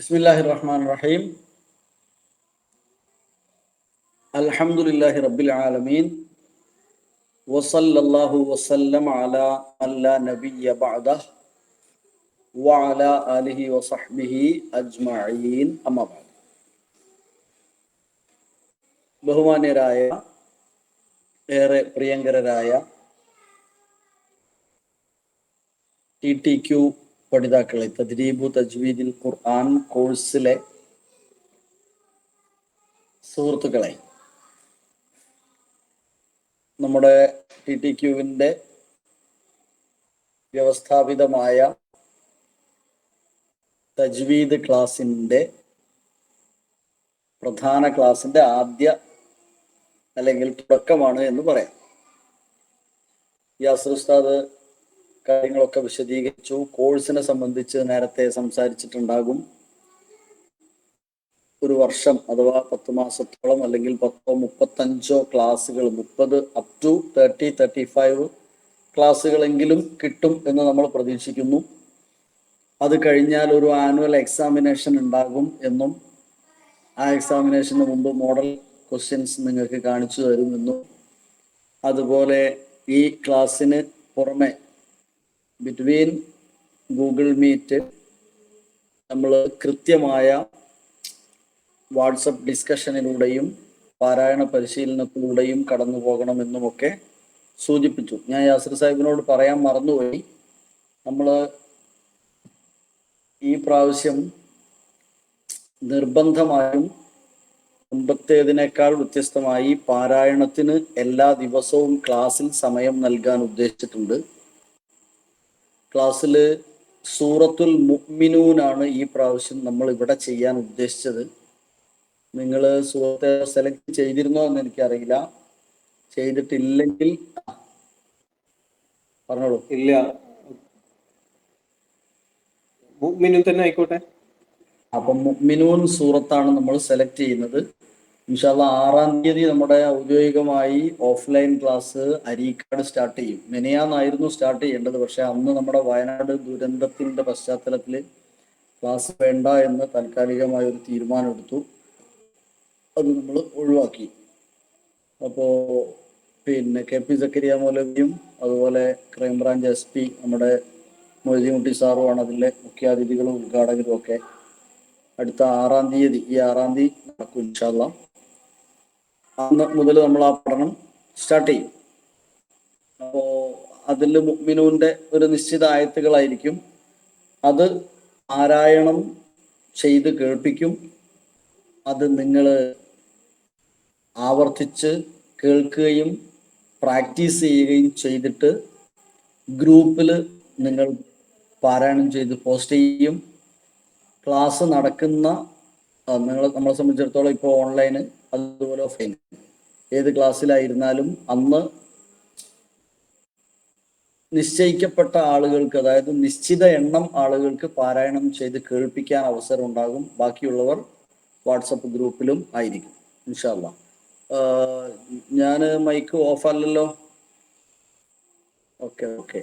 Bismillahirrahmanirrahim. Alhamdulillahi Rabbil Alameen. Wa sallallahu wa sallam ala man la nabiyya ba'dah wa ala alihi wa sahbihi ajma'in. Amma ba'd. ബഹുമാന്യരായ ഏറെ പ്രിയങ്കരരായ TTQ പഠിതാക്കളെ, തദ്രീബു തജ്വീദിൽ ഖുർആൻ കോഴ്സിലെ സുഹൃത്തുക്കളെ, നമ്മുടെ TTQവിൻ്റെ വ്യവസ്ഥാപിതമായ തജ്വീദ് ക്ലാസിൻ്റെ പ്രധാന ക്ലാസിൻ്റെ ആദ്യ അല്ലെങ്കിൽ തുടക്കമാണ് എന്ന് പറയാം. യാസിർ ഉസ്താദ് കാര്യങ്ങളൊക്കെ വിശദീകരിച്ചു. കോഴ്സിനെ സംബന്ധിച്ച് നേരത്തെ സംസാരിച്ചിട്ടുണ്ടാകും. ഒരു വർഷം അഥവാ 10 മാസത്തോളം അല്ലെങ്കിൽ 10-35 ക്ലാസ്സുകൾ, 30 അപ് ടു 30-35 ക്ലാസ്സുകളെങ്കിലും കിട്ടും എന്ന് നമ്മൾ പ്രതീക്ഷിക്കുന്നു. അത് കഴിഞ്ഞാൽ ഒരു ആനുവൽ എക്സാമിനേഷൻ ഉണ്ടാകും എന്നും ആ എക്സാമിനേഷന് മുമ്പ് മോഡൽ ക്വസ്റ്റ്യൻസ് നിങ്ങൾക്ക് കാണിച്ചു തരുമെന്നും, അതുപോലെ ഈ ക്ലാസ്സിന് പുറമെ ബിറ്റ്വീൻ ഗൂഗിൾ മീറ്റ് നമ്മൾ കൃത്യമായ വാട്സപ്പ് ഡിസ്കഷനിലൂടെയും പാരായണ പരിശീലനത്തിലൂടെയും കടന്നു പോകണമെന്നുമൊക്കെ സൂചിപ്പിച്ചു. ഞാൻ യാസിർ സാഹിബിനോട് പറയാൻ മറന്നുപോയി, നമ്മൾ ഈ പ്രാവശ്യം നിർബന്ധമായും മുമ്പത്തേതിനേക്കാൾ വ്യത്യസ്തമായി പാരായണത്തിന് എല്ലാ ദിവസവും ക്ലാസ്സിൽ സമയം നൽകാൻ ഉദ്ദേശിച്ചിട്ടുണ്ട്. ക്ലാസ്സിൽ സൂറത്തുൽ മുഅ്മിനൂനാണ് ഈ പ്രാവശ്യം നമ്മൾ ഇവിടെ ചെയ്യാൻ ഉദ്ദേശിച്ചത്. നിങ്ങൾ സൂറത്തെ സെലക്ട് ചെയ്തിരുന്നോ എന്ന് എനിക്കറിയില്ല. ചെയ്തിട്ടില്ലെങ്കിൽ പറഞ്ഞോളൂ. ഇല്ല, മുഅ്മിനൂൻ തന്നെ ആയിക്കോട്ടെ. അപ്പം മുഅ്മിനൂൻ സൂറത്താണ് നമ്മൾ സെലക്ട് ചെയ്യുന്നത്. ഇൻഷാ അല്ലാഹ് 6-ാം തീയതി നമ്മുടെ ഔദ്യോഗികമായി ഓഫ്ലൈൻ ക്ലാസ് അരീക്കാട് സ്റ്റാർട്ട് ചെയ്യും. മെനയാന്നായിരുന്നു സ്റ്റാർട്ട് ചെയ്യേണ്ടത്, പക്ഷെ അന്ന് നമ്മുടെ വയനാട് ദുരന്തത്തിന്റെ പശ്ചാത്തലത്തിൽ ക്ലാസ് വേണ്ട എന്ന് താൽക്കാലികമായ ഒരു തീരുമാനമെടുത്തു. അത് നമ്മൾ ഒഴിവാക്കി. അപ്പോൾ KP സക്കരിയ മൗലവിയും അതുപോലെ ക്രൈംബ്രാഞ്ച് SP നമ്മുടെ മൊയ്തീൻകുട്ടി സാറുമാണ് അതിലെ മുഖ്യാതിഥികളും ഉദ്ഘാടകരും ഒക്കെ. അടുത്ത 6-ാം തീയതി, ഈ 6-ാം തീയതി നടക്കും ഇൻഷാ അല്ലാഹ്. അന്ന് മുതൽ നമ്മൾ ആ പഠനം സ്റ്റാർട്ട് ചെയ്യും. അപ്പോൾ അതിൽ മുഅ്മിനൂന്റെ ഒരു നിശ്ചിത ആയത്തുകളായിരിക്കും. അത് പാരായണം ചെയ്ത് കേൾപ്പിക്കും. അത് നിങ്ങൾ ആവർത്തിച്ച് കേൾക്കുകയും പ്രാക്ടീസ് ചെയ്യുകയും ചെയ്തിട്ട് ഗ്രൂപ്പിൽ നിങ്ങൾ പാരായണം ചെയ്ത് പോസ്റ്റ് ചെയ്യും. ക്ലാസ് നടക്കുന്ന നമ്മളെ സംബന്ധിച്ചിടത്തോളം ഇപ്പോൾ ഓൺലൈന് അതുപോലെ ഓഫ്ലൈൻ ഏത് ക്ലാസ്സിലായിരുന്നാലും അന്ന് നിശ്ചയിക്കപ്പെട്ട ആളുകൾക്ക്, അതായത് നിശ്ചിത എണ്ണം ആളുകൾക്ക് പാരായണം ചെയ്ത് കേൾപ്പിക്കാൻ അവസരം ഉണ്ടാകും. ബാക്കിയുള്ളവർ വാട്സപ്പ് ഗ്രൂപ്പിലും ആയിരിക്കും ഇൻഷാ അല്ലാഹ്. ഞാൻ മൈക്ക് ഓഫ് അല്ലല്ലോ? ഓക്കെ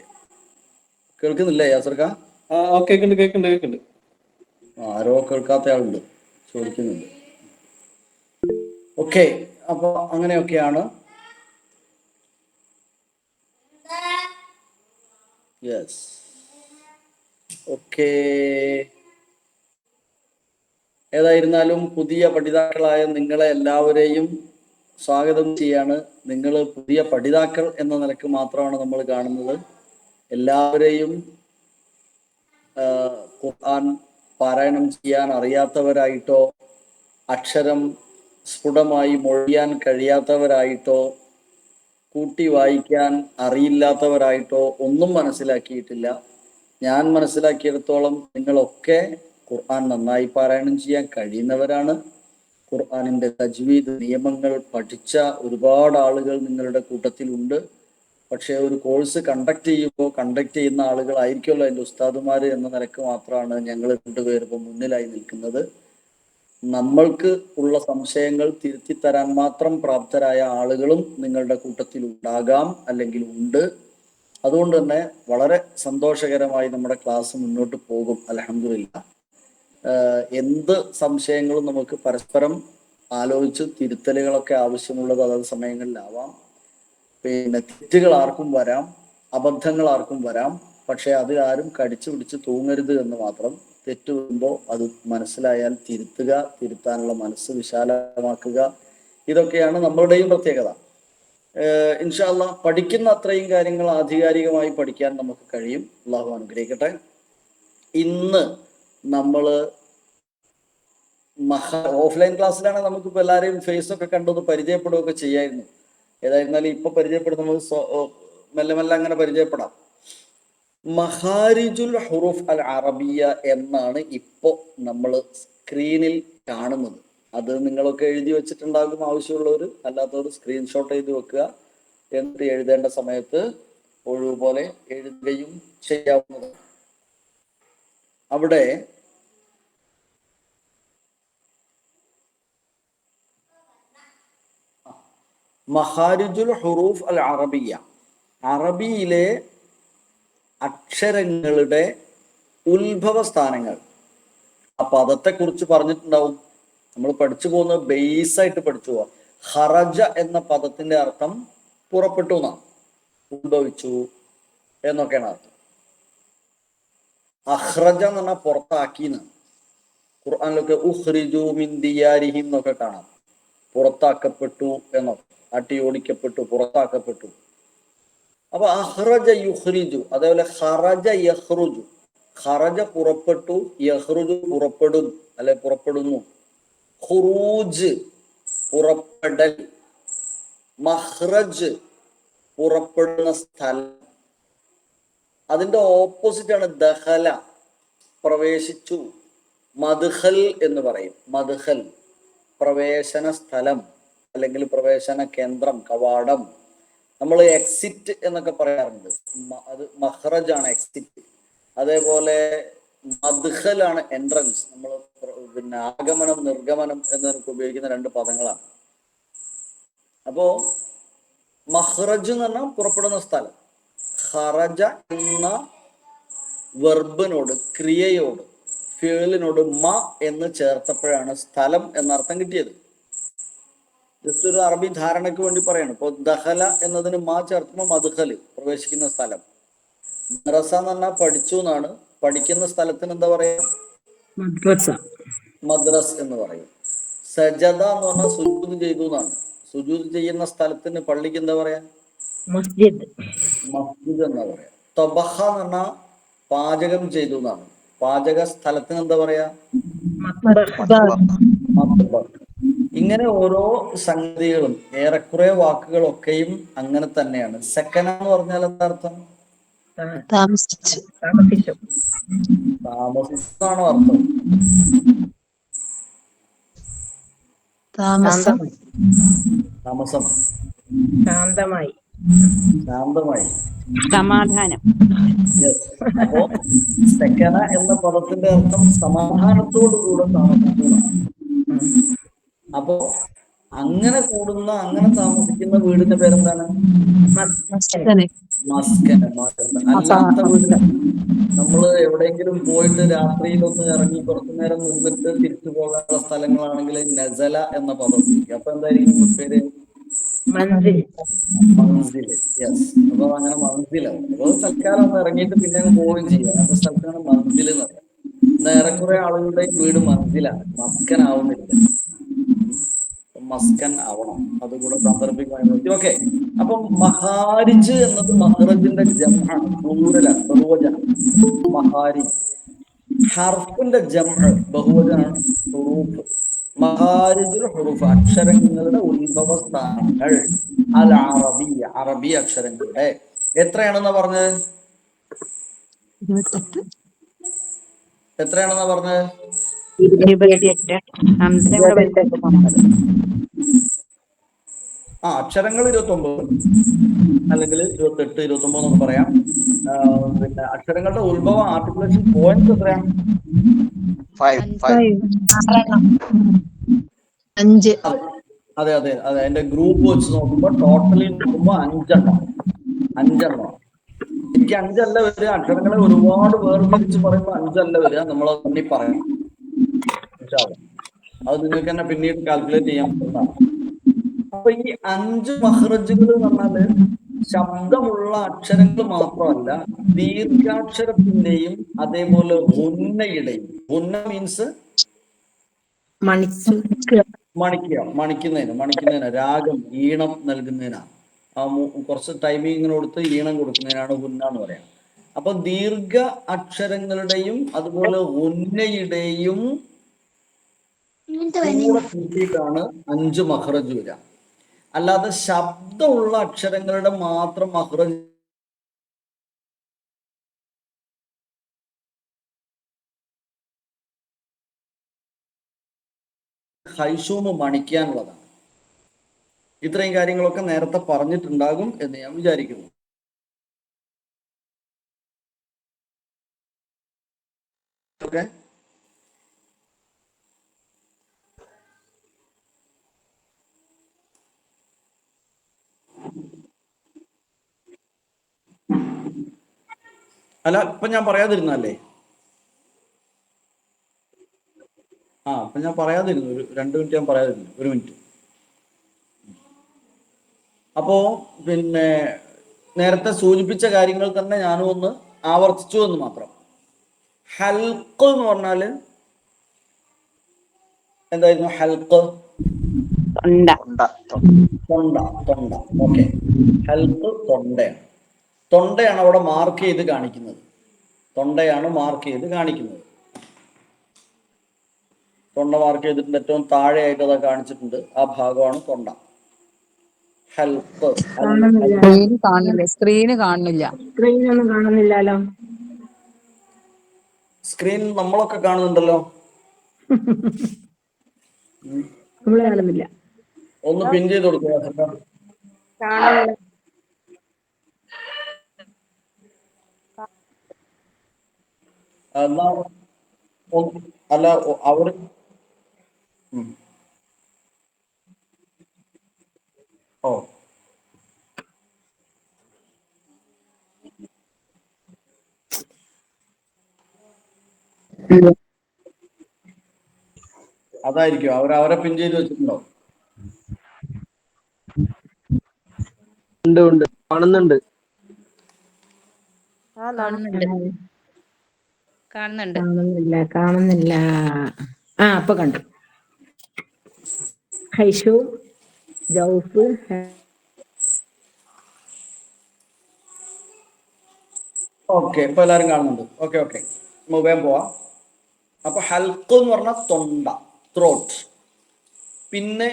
കേൾക്കുന്നില്ലേ യാസർക്ക? കേൾക്കുന്നുണ്ട്. ആരോ കേൾക്കാത്ത ആളുണ്ട്, ചോദിക്കുന്നുണ്ട്. ഓക്കെ, അപ്പോൾ അങ്ങനെയൊക്കെയാണ്. Yes, okay. ഏതായിരുന്നാലും പുതിയ പഠിതാക്കളായ നിങ്ങളെ എല്ലാവരെയും സ്വാഗതം ചെയ്യാണ്. നിങ്ങൾ പുതിയ പഠിതാക്കൾ എന്ന നിലക്ക് മാത്രമാണ് നമ്മൾ കാണുന്നത്. എല്ലാവരെയും ഖുർആൻ പാരായണം ചെയ്യാൻ അറിയാത്തവരായിട്ടോ അക്ഷരം സ്ഫുടമായി മൊഴിയാൻ കഴിയാത്തവരായിട്ടോ കൂട്ടി വായിക്കാൻ അറിയില്ലാത്തവരായിട്ടോ ഒന്നും മനസ്സിലാക്കിയിട്ടില്ല. ഞാൻ മനസ്സിലാക്കിയിടത്തോളം നിങ്ങളൊക്കെ ഖുർആൻ നന്നായി പാരായണം ചെയ്യാൻ കഴിയുന്നവരാണ്. ഖുർആനിൻ്റെ തജ്വീദ് നിയമങ്ങൾ പഠിച്ച ഒരുപാട് ആളുകൾ നിങ്ങളുടെ കൂട്ടത്തിലുണ്ട്. പക്ഷേ ഒരു കോഴ്സ് കണ്ടക്ട് ചെയ്യുന്ന ആളുകളായിരിക്കുമല്ലോ എൻ്റെ ഉസ്താദുമാർ എന്ന നിലക്ക് മാത്രമാണ് ഞങ്ങൾ രണ്ടുപേരും ഇപ്പോൾ മുന്നിലായി നിൽക്കുന്നത്. നമ്മൾക്ക് ഉള്ള സംശയങ്ങൾ തിരുത്തി തരാൻ മാത്രം പ്രാപ്തരായ ആളുകളും നിങ്ങളുടെ കൂട്ടത്തിൽ ഉണ്ടാകാം, അല്ലെങ്കിൽ ഉണ്ട്. അതുകൊണ്ട് തന്നെ വളരെ സന്തോഷകരമായി നമ്മുടെ ക്ലാസ് മുന്നോട്ട് പോകും അൽഹംദുലില്ലാഹ്. എന്ത് സംശയങ്ങളും നമുക്ക് പരസ്പരം ആലോചിച്ച് തിരുത്തലുകളൊക്കെ ആവശ്യമുള്ളത് അതത് സമയങ്ങളിലാവാം. പിന്നെ തെറ്റുകൾ ആർക്കും വരാം, അബദ്ധങ്ങൾ ആർക്കും വരാം. പക്ഷെ അത് ആരും കടിച്ചു പിടിച്ച് തൂങ്ങരുത് എന്ന് മാത്രം. തെറ്റ് വരുമ്പോൾ അത് മനസ്സിലായാൽ തിരുത്തുക, തിരുത്താനുള്ള മനസ്സ് വിശാലമാക്കുക. ഇതൊക്കെയാണ് നമ്മളുടെയും പ്രത്യേകത. ഇൻഷാ അല്ലാഹ് പഠിക്കുന്ന അത്രയും കാര്യങ്ങൾ ആധികാരികമായി പഠിക്കാൻ നമുക്ക് കഴിയും. അള്ളാഹു അനുഗ്രഹിക്കട്ടെ. ഇന്ന് നമ്മൾ ഓഫ്ലൈൻ ക്ലാസ്സിലാണ്. നമുക്കിപ്പോൾ എല്ലാവരെയും ഫേസ് ഒക്കെ കണ്ടൊന്ന് പരിചയപ്പെടുകയൊക്കെ ചെയ്യായിരുന്നു. ഏതായിരുന്നാലും ഇപ്പൊ പരിചയപ്പെടുന്നത് മെല്ലെ മെല്ലെ അങ്ങനെ പരിചയപ്പെടാം. മഹാരിജുൽ ഹുറൂഫ് അൽ അറബിയ എന്നാണ് ഇപ്പോൾ നമ്മൾ സ്ക്രീനിൽ കാണുന്നത്. അത് നിങ്ങളൊക്കെ എഴുതി വെച്ചിട്ടുണ്ടാകും ആവശ്യമുള്ളവർ. അല്ലാത്തവർ സ്ക്രീൻഷോട്ട് ചെയ്ത് വെക്കുക. എന്നിട്ട് എഴുതേണ്ട സമയത്ത് ഒഴിവ് പോലെ എഴുതുകയും ചെയ്യാവുന്നതാണ്. അവിടെ മഹാരിജുൽ ഹുറൂഫ് അൽ അറബിയ, അറബിയിലെ അക്ഷരങ്ങളുടെ ഉത്ഭവ സ്ഥാനങ്ങൾ. ആ പദത്തെക്കുറിച്ച് പറഞ്ഞിട്ടുണ്ടാവും. നമ്മൾ പഠിച്ചു പോകുന്നത് ബേസായിട്ട് പഠിച്ചു പോവാം. ഖറജ എന്ന പദത്തിന്റെ അർത്ഥം പുറപ്പെട്ടു എന്നാണ്, ഉത്ഭവിച്ചു എന്നൊക്കെയാണ് അർത്ഥം. അഹ്റജ എന്ന് പറഞ്ഞാൽ പുറത്താക്കി എന്നാണ്. ഖുർആനിലൊക്കെ ഉഖ്രിജു മിൻ ദിയാരിഹിം എന്നൊക്കെ കാണാം. പുറത്താക്കപ്പെട്ടു എന്നൊക്കെ, അട്ടി ഓടിക്കപ്പെട്ടു, പുറത്താക്കപ്പെട്ടു. അപ്പൊ അഹ്റജ യുഖ്രിജു, അതേപോലെ ഖറജ യഖ്റുജു. ഖറജ പുറപ്പെട്ടു, യഖ്റുജു പുറപ്പെടും അല്ലെ പുറപ്പെടുന്നു. ഖുറൂജ് പുറപ്പെടൽ, മഖ്റജ് പുറപ്പെടുന്ന സ്ഥലം. അതിന്റെ ഓപ്പോസിറ്റ് ആണ് ദഖല, പ്രവേശിച്ചു. മദ്ഖൽ എന്ന് പറയും. മദ്ഖൽ പ്രവേശന സ്ഥലം അല്ലെങ്കിൽ പ്രവേശന കേന്ദ്രം, കവാടം. നമ്മൾ എക്സിറ്റ് എന്നൊക്കെ പറയാറുണ്ട്. അത് മഖ്റജാണ് എക്സിറ്റ്. അതേപോലെ മദ്ഖലാണ് എൻട്രൻസ്. നമ്മൾ പിന്നെ ആഗമനം നിർഗമനം എന്നൊക്കെ ഉപയോഗിക്കുന്ന രണ്ട് പദങ്ങളാണ്. അപ്പോ മഖ്റജ് എന്ന് പറഞ്ഞാൽ പുറപ്പെടുന്ന സ്ഥലം. ഖറജ എന്ന വെർബിനോട്, ക്രിയയോട്, ഫിഅലിനോട് മ എന്ന് ചേർത്തപ്പോഴാണ് സ്ഥലം എന്നർത്ഥം കിട്ടിയത്. ജസ്റ്റ് ഒരു അറബി ധാരണയ്ക്ക് വേണ്ടി പറയാണ്. ഇപ്പൊ ദഖല എന്നതിന് മാ ചേർത്തുമ്പോൾ മദ്ഖല്, പ്രവേശിക്കുന്ന സ്ഥലം. മദ്രസ എന്ന് പറഞ്ഞാൽ പഠിച്ചു എന്നാണ്. പഠിക്കുന്ന സ്ഥലത്തിന് എന്താ പറയാ? മദ്രസ് എന്ന് പറയും. സജദ എന്ന് പറഞ്ഞാൽ സുജൂദ് ചെയ്തു എന്നാണ്. സുജൂദ് ചെയ്യുന്ന സ്ഥലത്തിന് പള്ളിക്ക് എന്താ പറയാ? മസ്ജിദ്. മസ്ജിദ് എന്നാ പറയാ. തബഖ എന്ന് പറഞ്ഞാൽ പാചകം ചെയ്തു എന്നാണ്. പാചക സ്ഥലത്തിന് എന്താ പറയാ? ഇങ്ങനെ ഓരോ സംഗതികളും, ഏറെക്കുറെ വാക്കുകളൊക്കെയും അങ്ങനെ തന്നെയാണ്. സെക്കന എന്ന് പറഞ്ഞാൽ എന്താ അർത്ഥം? താമസിച്ചാണോ അർത്ഥം? താമസം, ശാന്തമായി, ശാന്തമായി, സമാധാനം. അപ്പോ സെക്കന എന്ന പദത്തിന്റെ അർത്ഥം സമാധാനത്തോടുകൂടെ താമസിക്കുന്നതാണ്. അപ്പോ അങ്ങനെ കൂടുന്ന, അങ്ങനെ താമസിക്കുന്ന വീടിന്റെ പേരെന്താണ്? മസ്കൻ. അല്ലാത്ത വീടിന്, നമ്മള് എവിടെയെങ്കിലും പോയിട്ട് രാത്രിയിലൊന്ന് ഇറങ്ങി കുറച്ചു നേരം നിന്നിട്ട് തിരിച്ചു പോകാനുള്ള സ്ഥലങ്ങളാണെങ്കിൽ നസല എന്ന പദം ഉപയോഗിക്കും. അപ്പൊ എന്തായിരിക്കും പേര്? മൻസിൽ. യെസ്. അപ്പൊ അങ്ങനെ മൻസിലാവും. അപ്പൊ തൽക്കാലം ഒന്ന് ഇറങ്ങിയിട്ട് പിന്നെ പോവുകയും ചെയ്യും. അങ്ങനത്തെ സ്ഥലത്താണ് മൻസിൽ എന്ന് പറയുന്നത്. ഇന്ന് ഏറെക്കുറെ ആളുകളുടെ വീട് മൻസിലാണ്, മസ്കൻ ആവുന്നില്ല. മസ്കൻ ആവണം. അതുകൂടെ സാന്ദർഭികമായി നോക്കി. ഓക്കെ. അപ്പൊ മഹാരിജ് എന്നത് മഹ്റജിന്റെ ജംആണ്, പ്ലൂറലാണ്, ബഹുവചനം. മഹാരിജ്. ഹർഫിന്റെ ജംഅ് ബഹുവചനാണ് ഹുറൂഫ്. മഹാരിജുൽ ഹുറൂഫ്, അക്ഷരങ്ങളുടെ ഉത്ഭവ സ്ഥാനങ്ങൾ. അൽ അറബിയ, അറബി അക്ഷരങ്ങളുടെ. എത്രയാണെന്നാ പറഞ്ഞത്? എത്രയാണെന്നാ പറഞ്ഞത്? 28. അക്ഷരങ്ങൾ 29 അല്ലെങ്കിൽ 28, 29 എന്നൊക്കെ പറയാം. പിന്നെ അക്ഷരങ്ങളുടെ ഉത്ഭവം, ആർട്ടിക്കുലേഷൻ പോയിന്റ് എത്രയാണ്? 5. അതെ അതെ അതെ. അതിന്റെ ഗ്രൂപ്പ് വെച്ച് നോക്കുമ്പോൾ ടോട്ടലി നോക്കുമ്പോൾ 5 എനിക്ക് 5 അല്ല വരിക. അക്ഷരങ്ങളെ ഒരുപാട് വേർതിരിച്ച് പറയുമ്പോൾ 5 അല്ല വരിക. നമ്മളത് തണ്ണി പറയാം. ഉച്ചാരണം. അത് നിങ്ങൾക്ക് തന്നെ പിന്നീട് കാൽക്കുലേറ്റ് ചെയ്യാൻ പറ്റുന്നതാണ്. അപ്പൊ ഈ 5 മഹ്റജുകൾ എന്ന് പറഞ്ഞാല് ശബ്ദമുള്ള അക്ഷരങ്ങൾ മാത്രമല്ല, ദീർഘാക്ഷരത്തിന്റെയും അതേപോലെ ഹുന്നയുടെയും. ഹുന്ന മീൻസ് മണിക്കുന്നതിന് രാഗം ഈണം നൽകുന്നതിനാണ്. കുറച്ച് ടൈമിങ്ങിന് കൊടുത്ത് ഈണം കൊടുക്കുന്നതിനാണ് ഹുന്ന എന്ന് പറയാം. അപ്പൊ ദീർഘ അക്ഷരങ്ങളുടെയും അതുപോലെ ഹുന്നയുടെയും കൂടെ കൂട്ടിയിട്ടാണ് 5 മഹ്റജ് വരിക. അല്ലാതെ ശബ്ദമുള്ള അക്ഷരങ്ങളുടെ മാത്രം മഹ്റജ് ഹൈഷൂമ് മണിക്കാനുള്ളതാണ്. ഇത്രയും കാര്യങ്ങളൊക്കെ നേരത്തെ പറഞ്ഞിട്ടുണ്ടാകും എന്ന് ഞാൻ വിചാരിക്കുന്നു. ഓക്കെ, അല്ല ഇപ്പൊ ഞാൻ പറയാതിരുന്നല്ലേ? അപ്പൊ ഞാൻ പറയാതിരുന്നു, ഒരു 2 മിനിറ്റ് ഞാൻ പറയാതിരുന്നു, 1 മിനിറ്റ്. അപ്പോ പിന്നെ നേരത്തെ സൂചിപ്പിച്ച കാര്യങ്ങൾ തന്നെ ഞാനും ഒന്ന് ആവർത്തിച്ചു എന്ന് മാത്രം. ഹൽക്ക് എന്ന് പറഞ്ഞാല് എന്തായിരുന്നു? ഹൽക്ക് തൊണ്ട. ഓക്കെ, ഹൽക്ക് തൊണ്ടയാണ്. തൊണ്ടയാണ് അവിടെ മാർക്ക് ചെയ്ത് കാണിക്കുന്നത്. തൊണ്ട മാർക്ക് ചെയ്തിട്ടുണ്ട്. ഏറ്റവും താഴെയായിട്ട് അത് കാണിച്ചിട്ടുണ്ട്. ആ ഭാഗമാണ് തൊണ്ട. ഹൽക്ക്. സ്ക്രീന് കാണുന്നില്ല. സ്ക്രീനൊന്നും കാണുന്നില്ലല്ലോ. സ്ക്രീൻ നമ്മളൊക്കെ കാണുന്നുണ്ടല്ലോ. നമ്മള് കാണുന്നില്ല. ഒന്ന് പിൻ ചെയ്ത് കൊടുക്കുക. എന്നാ അല്ല അവർ ഓ അതായിരിക്കും അവരെ പിൻ ചെയ്ത് വെച്ചിട്ടുണ്ടോ? ഉണ്ട് കാണുന്നുണ്ട്. കാണുന്നില്ല. അപ്പൊ കണ്ടു. ഹൈഷു, ജൗഫ്. ഓക്കെ, ഇപ്പൊ എല്ലാരും കാണുന്നുണ്ട്. ഓക്കെ, വേഗം പോവാം. അപ്പൊ ഹൽക്ക് എന്ന് പറഞ്ഞാൽ തൊണ്ട, ത്രോട്ട്. പിന്നെ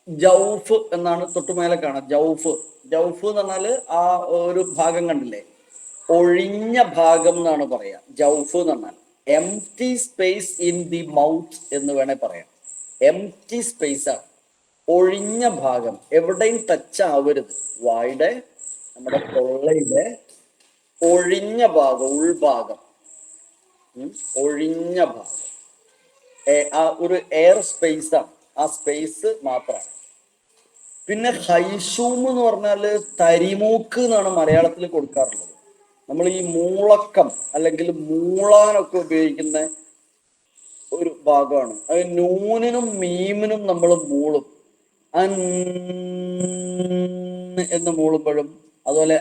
ജൗഫ് എന്നാണ് തൊട്ടുമേലെ കാണാം. ജൗഫ് എന്ന് പറഞ്ഞാല് ആ ഒരു ഭാഗം കണ്ടില്ലേ, ഒഴിഞ്ഞ ഭാഗം എന്നാണ് പറയാ. ജൗഫ് എന്ന് പറഞ്ഞാൽ empty space in the mouth എന്ന് വേണേ പറയാം. എംപ്റ്റി സ്പേസ് ആണ്, ഒഴിഞ്ഞ ഭാഗം. എവിടെയും ടച്ച് ആവരുത്. വായുടെ, നമ്മുടെ തൊള്ളയുടെ ഒഴിഞ്ഞ ഭാഗം, ഉൾഭാഗം, ഒഴിഞ്ഞ ഭാഗം. ആ ഒരു എയർ സ്പേസ് ആണ്, ആ സ്പേസ് മാത്രമാണ്. പിന്നെ ഹൈഷൂം എന്ന് പറഞ്ഞാല് തരിമൂക്ക് എന്നാണ് മലയാളത്തിൽ കൊടുക്കാറുള്ളത്. നമ്മൾ ഈ മൂളക്കം അല്ലെങ്കിൽ മൂളാനൊക്കെ ഉപയോഗിക്കുന്ന ഒരു ഭാഗമാണ്. അത് നൂനിനും മീമിനും നമ്മൾ മൂളും. എന്ന് മൂളുമ്പോഴും അതുപോലെ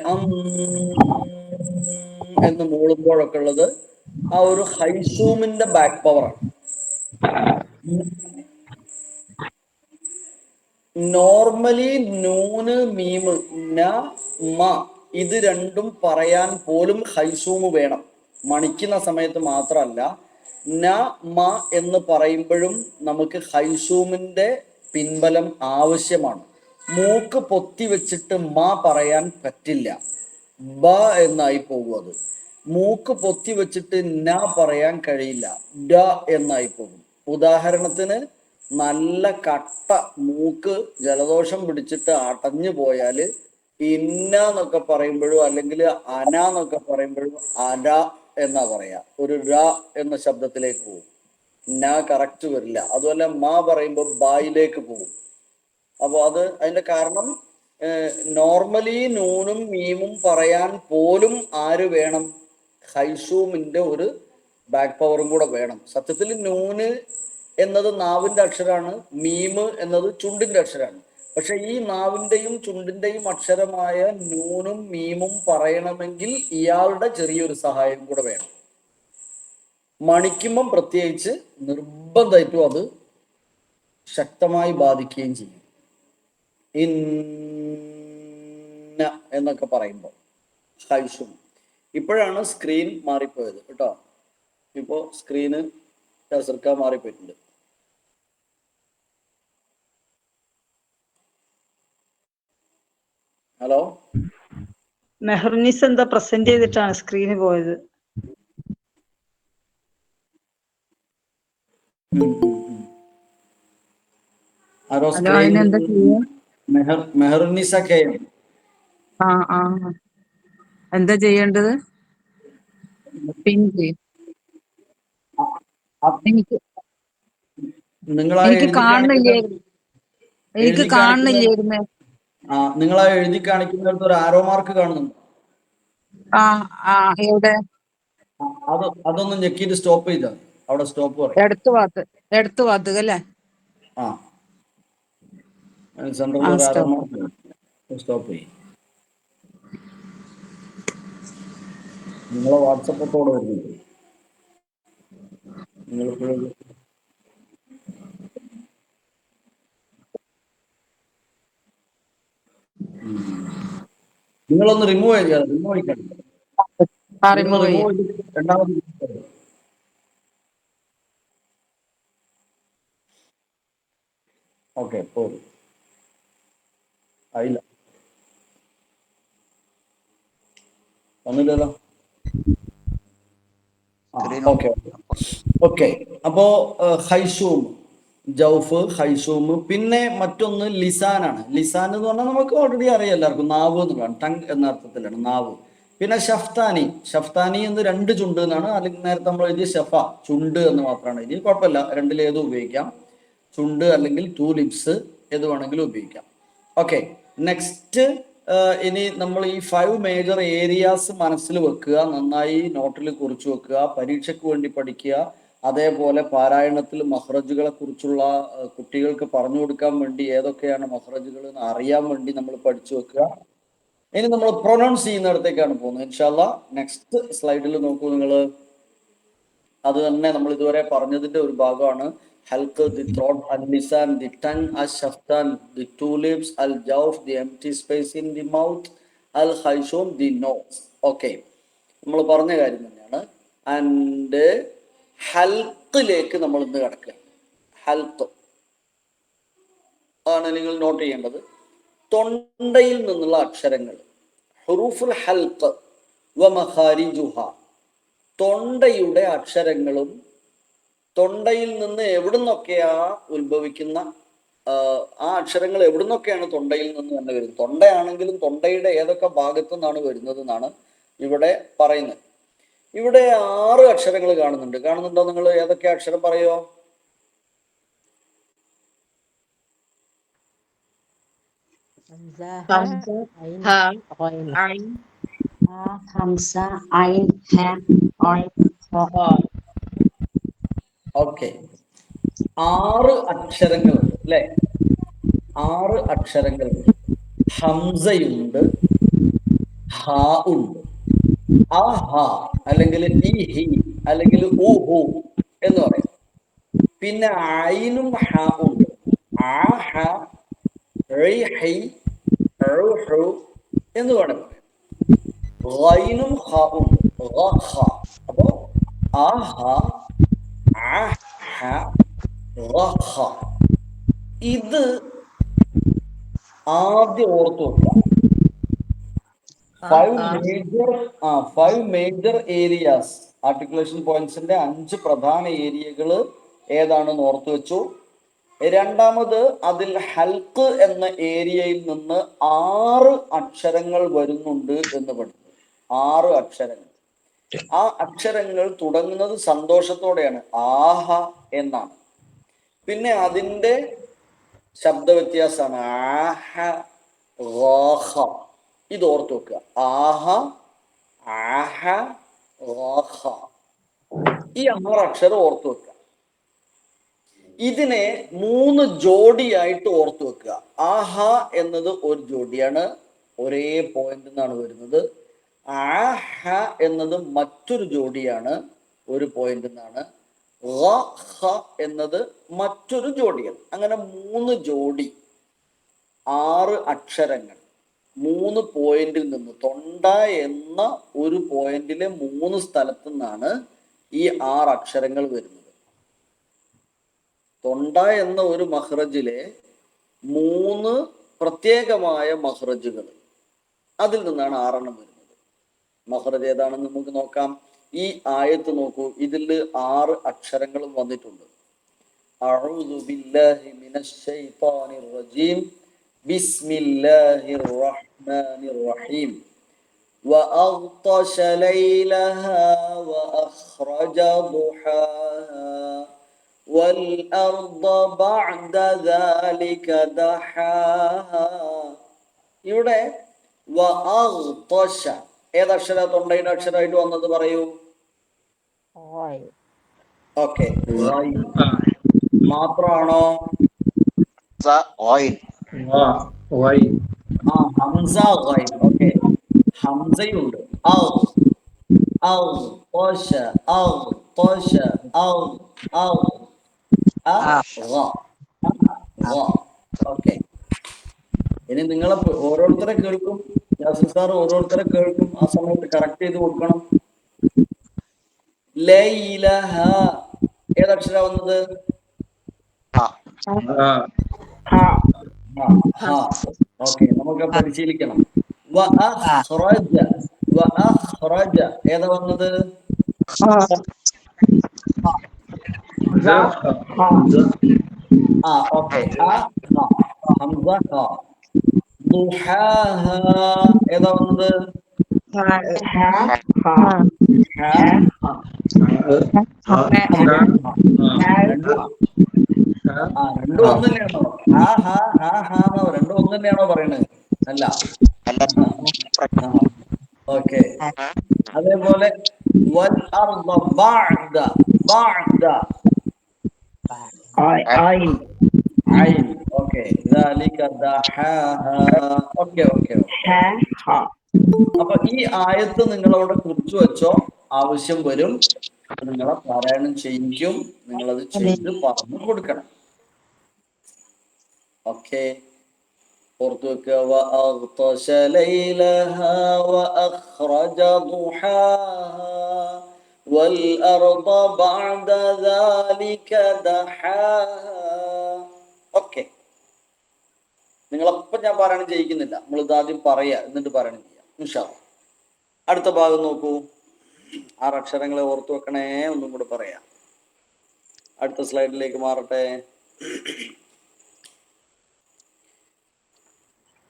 എന്ന് മൂളുമ്പോഴൊക്കെ ഉള്ളത് ആ ഒരു ഹൈഷൂമിന്റെ ബാക്ക് പവറാണ്. നോർമലി നൂന് മീമ് ന മ ഇത് രണ്ടും പറയാൻ പോലും ഹൈസൂമ് വേണം. മണിക്കുന്ന സമയത്ത് മാത്രമല്ല, ന മ എന്ന് പറയുമ്പോഴും നമുക്ക് ഹൈസൂമിന്റെ പിൻബലം ആവശ്യമാണ്. മൂക്ക് പൊത്തി വെച്ചിട്ട് മ പറയാൻ പറ്റില്ല, ബ എന്നായി പോകും. അത് മൂക്ക് പൊത്തി വെച്ചിട്ട് ന പറയാൻ കഴിയില്ല, ഡ എന്നായി പോകും. ഉദാഹരണത്തിന്, നല്ല കട്ട മൂക്ക് ജലദോഷം പിടിച്ചിട്ട് അടഞ്ഞു പോയാല് ഇന്ന എന്നൊക്കെ പറയുമ്പോഴും അല്ലെങ്കിൽ അന എന്നൊക്കെ പറയുമ്പോഴും അര എന്നാ പറയാ, ഒരു ര എന്ന ശബ്ദത്തിലേക്ക് പോകും. ന കറക്റ്റ് വരില്ല. അതുപോലെ മ പറയുമ്പോൾ ബായിലേക്ക് പോകും. അപ്പോൾ അതിന്റെ കാരണം നോർമലി നൂനും മീമും പറയാൻ പോലും ആര് വേണം? ഹൈഷൂമിന്റെ ഒരു ബാക്ക് പവറും കൂടെ വേണം. സത്യത്തിൽ നൂന് എന്നത് നാവിന്റെ അക്ഷരമാണ്, മീമ് എന്നത് ചുണ്ടിന്റെ അക്ഷരമാണ്. പക്ഷെ ഈ നാവിന്റെയും ചുണ്ടിന്റെയും അക്ഷരമായ നൂനും മീമും പറയണമെങ്കിൽ ഇയാളുടെ ചെറിയൊരു സഹായം കൂടെ വേണം. മണിക്കുമ്പം പ്രത്യേകിച്ച് നിർബന്ധമായിട്ടും അത് ശക്തമായി ബാധിക്കുകയും ചെയ്യും. ഇന്ന എന്നൊക്കെ പറയുമ്പോൾ ഹൈഷും. ഇപ്പോഴാണ് സ്ക്രീൻ മാറിപ്പോയത് കേട്ടോ. ഇപ്പോ സ്ക്രീന് കസർക്ക മാറിപ്പോയിട്ടുണ്ട്. ഹലോ, മെഹർനിസ് എന്താ പ്രസന്റ് ചെയ്തിട്ടാണ് സ്ക്രീന് പോയത്? ആരോ ഹലോ, സ്ക്രീൻ അതിനെന്താ ചെയ്യാ? Meharunnisa K M. ആ ആ എന്താ ചെയ്യേണ്ടത്? പിൻ ചെയ്യും. എനിക്ക് നിങ്ങൾ ആ എനിക്ക് എഴുതി കാണിക്കുന്ന കാണുന്നില്ലായിരുന്നു. എനിക്ക് എഴുതി കാണിക്കുന്ന കാണുന്നില്ലായിരുന്നു. നിങ്ങൾ ആ എഴുതി കാണിക്കുന്നിടത്ത് ഒരു ആരോ മാർക്ക് കാണുന്നുണ്ട്. ആ ആ എവിടെ? അതൊന്ന് ഞെക്കിയിട്ട് സ്റ്റോപ്പ് ചെയ്താ അവിടെ സ്റ്റോപ്പ് പറയും. എടുത്തു ഭാഗത്ത് അല്ലേ? ആ, സെൻട്രൽ ഒരു ആരോ മാർക്ക് സ്റ്റോപ്പ് ചെയ്യും. നിങ്ങളെ വാട്സപ്പോടെ വരുന്നുണ്ട്. നിങ്ങളിപ്പോഴും നിങ്ങളൊന്ന് റിമൂവ് ചെയ്യാം. റിമൂവ് ചെയ്യണം. നിങ്ങൾ റിമൂവ് റിമൂവ് ചെയ്യാം. ചെയ്ത് രണ്ടാമത് ഓക്കെ പോയി ആയില്ല, വന്നില്ലല്ലോ. Okay okay. അപ്പോ ഹൈഷൂം, ജൗഫ്, ഹൈഷൂം. പിന്നെ മറ്റൊന്ന് ലിസാനാണ്. ലിസാൻ എന്ന് പറഞ്ഞാൽ നമുക്ക് ഓൾറെഡി അറിയാം എല്ലാവർക്കും, നാവ് എന്നുള്ളതാണ്, ടങ് എന്ന അർത്ഥത്തിലാണ് നാവ്. പിന്നെ ഷഫ്താനി, ഷഫ്താനി എന്ന് രണ്ട് ചുണ്ട് എന്നാണ്. അല്ലെങ്കിൽ നേരത്തെ നമ്മൾ എഴുതിയ ഷഫ, ചുണ്ട് എന്ന് മാത്രമാണ് എഴുതി. കുഴപ്പമില്ല, രണ്ടിലേതും ഉപയോഗിക്കാം. ചുണ്ട് അല്ലെങ്കിൽ ടു ലിപ്സ് ഏത് വേണമെങ്കിലും ഉപയോഗിക്കാം. Okay, next. ഇനി നമ്മൾ ഈ 5 മേജർ ഏരിയാസ് മനസ്സിൽ വെക്കുക, നന്നായി നോട്ടിൽ കുറിച്ച് വെക്കുക, പരീക്ഷയ്ക്ക് വേണ്ടി പഠിക്കുക. അതേപോലെ പാരായണത്തിൽ മഹ്റജുകളെ കുറിച്ചുള്ള കുട്ടികൾക്ക് പറഞ്ഞു കൊടുക്കാൻ വേണ്ടി ഏതൊക്കെയാണ് മഹ്റജുകൾ എന്ന് അറിയാൻ വേണ്ടി നമ്മൾ പഠിച്ചു വെക്കുക. ഇനി നമ്മൾ പ്രൊനൗൺസ് ചെയ്യുന്നിടത്തേക്കാണ് പോകുന്നത് ഇൻഷാല്ലാ. നെക്സ്റ്റ് സ്ലൈഡിൽ നോക്കൂ നിങ്ങൾ. അത് തന്നെ നമ്മൾ ഇതുവരെ പറഞ്ഞതിന്റെ ഒരു ഭാഗമാണ്. ഹൽക്ക്, ദി ത്രോട്ട്, അൽ ലിസാൻ, ദി ടങ്, അൽ ഷഫ്താൻ, ദി ടു ലിപ്സ്, അൽ ജൗഫ്, the empty space in the mouth, അൽ ഹൈഷൂം, ദി നോസ്. ഓക്കെ, നമ്മൾ പറഞ്ഞ കാര്യം തന്നെയാണ്. ആൻഡ് ഹൽക്കിലേക്ക് നമ്മൾ ഇന്ന് കിടക്കുക. ഹൽക്ക് ആണ് നിങ്ങൾ നോട്ട് ചെയ്യേണ്ടത്. തൊണ്ടയിൽ നിന്നുള്ള അക്ഷരങ്ങൾ, ഹുറൂഫുൽ ഹൽക്ക് വ മഖാരിജുഹ. തൊണ്ടയുടെ അക്ഷരങ്ങളും തൊണ്ടയിൽ നിന്ന് എവിടുന്നൊക്കെയാ ഉത്ഭവിക്കുന്ന ആ അക്ഷരങ്ങൾ എവിടുന്നൊക്കെയാണ് തൊണ്ടയിൽ നിന്ന് തന്നെ വരുന്നത്. തൊണ്ടയാണെങ്കിലും തൊണ്ടയുടെ ഏതൊക്കെ ഭാഗത്തു നിന്നാണ് വരുന്നത് എന്നാണ് ഇവിടെ പറയുന്നത്. ഇവിടെ 6 അക്ഷരങ്ങൾ കാണുന്നുണ്ടോ നിങ്ങൾ? ഏതൊക്കെ അക്ഷരം പറയോ? ഓക്കെ, 6 അക്ഷരങ്ങളുണ്ട് അല്ലെ? 6 അക്ഷരങ്ങളുണ്ട്. ഹംസയുണ്ട്, ഹ ഉണ്ട്. ആ ഹ അല്ലെങ്കിൽ ഈ ഹി അല്ലെങ്കിൽ ഉ ഹു എന്ന് പറയും. പിന്നെ ഐനും ഹ ഉണ്ട്. ആ ഹ, ഐ ഹൈ, ഔ ഹു എന്ന് വേണം പറയാം. ഗൈനും ഹ ഉണ്ട്, ഗ ഖ. അപ്പോ ആ ഹ, ആ ഹ, ഗ ഖ. ഇത് ആദ്യം ഓർത്തു വെക്കുക. 5 മേജർ ഏരിയാസ്, ആർട്ടിക്കുലേഷൻ പോയിന്റ്സിന്റെ 5 പ്രധാന ഏരിയകൾ ഏതാണെന്ന് ഓർത്തു വെച്ചു. രണ്ടാമത്, അതിൽ ഹൽക്ക് എന്ന ഏരിയയിൽ നിന്ന് 6 അക്ഷരങ്ങൾ വരുന്നുണ്ട് എന്ന് പഠിച്ചു. 6 അക്ഷരങ്ങൾ. ആ അക്ഷരങ്ങൾ തുടങ്ങുന്നത് സന്തോഷത്തോടെയാണ്, ആഹ എന്നാണ്. പിന്നെ അതിൻ്റെ ശബ്ദ വ്യത്യാസമാണ് ആഹ, റാഹ. ഇത് ഓർത്ത് വെക്കുക. ആഹ, ആഹ, റാഹ. ഈ 6 അക്ഷരം ഓർത്തു വെക്കുക. ഇതിനെ 3 ജോഡിയായിട്ട് ഓർത്തു വെക്കുക. ആഹ എന്നത് ഒരു ജോഡിയാണ്, ഒരേ പോയിന്റ് നിന്നാണ് വരുന്നത്. ആഹ എന്നത് മറ്റൊരു ജോഡിയാണ്, ഒരു പോയിന്റ് നിന്നാണ്. എന്നത് മറ്റൊരു ജോഡിയാണ്. അങ്ങനെ 3 ജോഡി 6 അക്ഷരങ്ങൾ 3 പോയിന്റിൽ നിന്ന്, തൊണ്ട എന്ന ഒരു പോയിന്റിലെ 3 സ്ഥലത്തു നിന്നാണ് ഈ 6 അക്ഷരങ്ങൾ വരുന്നത്. തൊണ്ട എന്ന ഒരു മഹ്റജിലെ 3 പ്രത്യേകമായ മഹ്റജുകൾ, അതിൽ നിന്നാണ് 6 എണ്ണം വരുന്നത്. മഹ്റജ് ഏതാണെന്ന് നമുക്ക് നോക്കാം. ഈ ആയത്ത് നോക്കൂ, ഇതിൽ 6 അക്ഷരങ്ങളും വന്നിട്ടുണ്ട്. അഊദു ബില്ലാഹി മിനശ് ശൈത്വാനിർ റജീം ബിസ്മില്ലാഹിർ റഹ്മാനിർ റഹീം വഅഗ്തശ ലൈലഹാ വഅഖ്റജ ദുഹാഹാ വൽഅർദ ബഅദ ദാലിക ദഹാഹാ. ഇവിടെ വഅഗ്തശ ഏതക്ഷര തൊണ്ടയുടെ അക്ഷരമായിട്ട് വന്നത് പറയൂ. ഓക്കെ, മാത്രമാണോ? ഹംസ ഗൈൻ. ഓക്കെ, ഹംസയുണ്ട്. ഓക്കെ, ഇനി നിങ്ങളെ ഓരോരുത്തരെ കേൾക്കും, യാസിൻ സാർ ഓരോരുത്തരെ കേൾക്കും. ആ സമയത്ത് കറക്റ്റ് ചെയ്ത് കൊടുക്കണം. ലൈലഹ ഏതക്ഷര വന്നത്? ഓക്കെ, നമുക്ക് പരിശീലിക്കണം. ഏതാ വന്നത്? ഓക്കെ, ഹംസ. ഏതാ വന്നത്? രണ്ടും ഒന്ന് തന്നെയാണോ? രണ്ടും ഒന്ന് തന്നെയാണോ പറയണത്? അല്ല. ഓക്കെ, അതേപോലെ അപ്പൊ ഈ ആയത്ത് നിങ്ങളവിടെ കുറിച്ചു വെച്ചോ, ആവശ്യം വരും. നിങ്ങളെ പാരായണം ചെയ്യിക്കും, നിങ്ങളത് ചെയ്ത് പറഞ്ഞു കൊടുക്കണം. ഓക്കെ, ഓർത്തു വെക്കുക. വഅഗ്തശ ലൈലഹാ വഅഖ്റജ ദുഹാഹാ വൽഅർദ ബഅദ ദാലിക ദഹാഹാ. ഓക്കെ, നിങ്ങളപ്പം ഞാൻ പാരായണം ചെയ്യിക്കുന്നില്ല, നമ്മൾ ഇതാദ്യം പറയാ, എന്നിട്ട് പാരായണം ചെയ്യാം ഇൻഷാ അല്ലാഹ്. അടുത്ത ഭാഗം നോക്കൂ. 6 അക്ഷരങ്ങളെ ഓർത്തു വെക്കണേ, ഒന്നും കൂടെ പറയാം. അടുത്ത സ്ലൈഡിലേക്ക് മാറട്ടെ.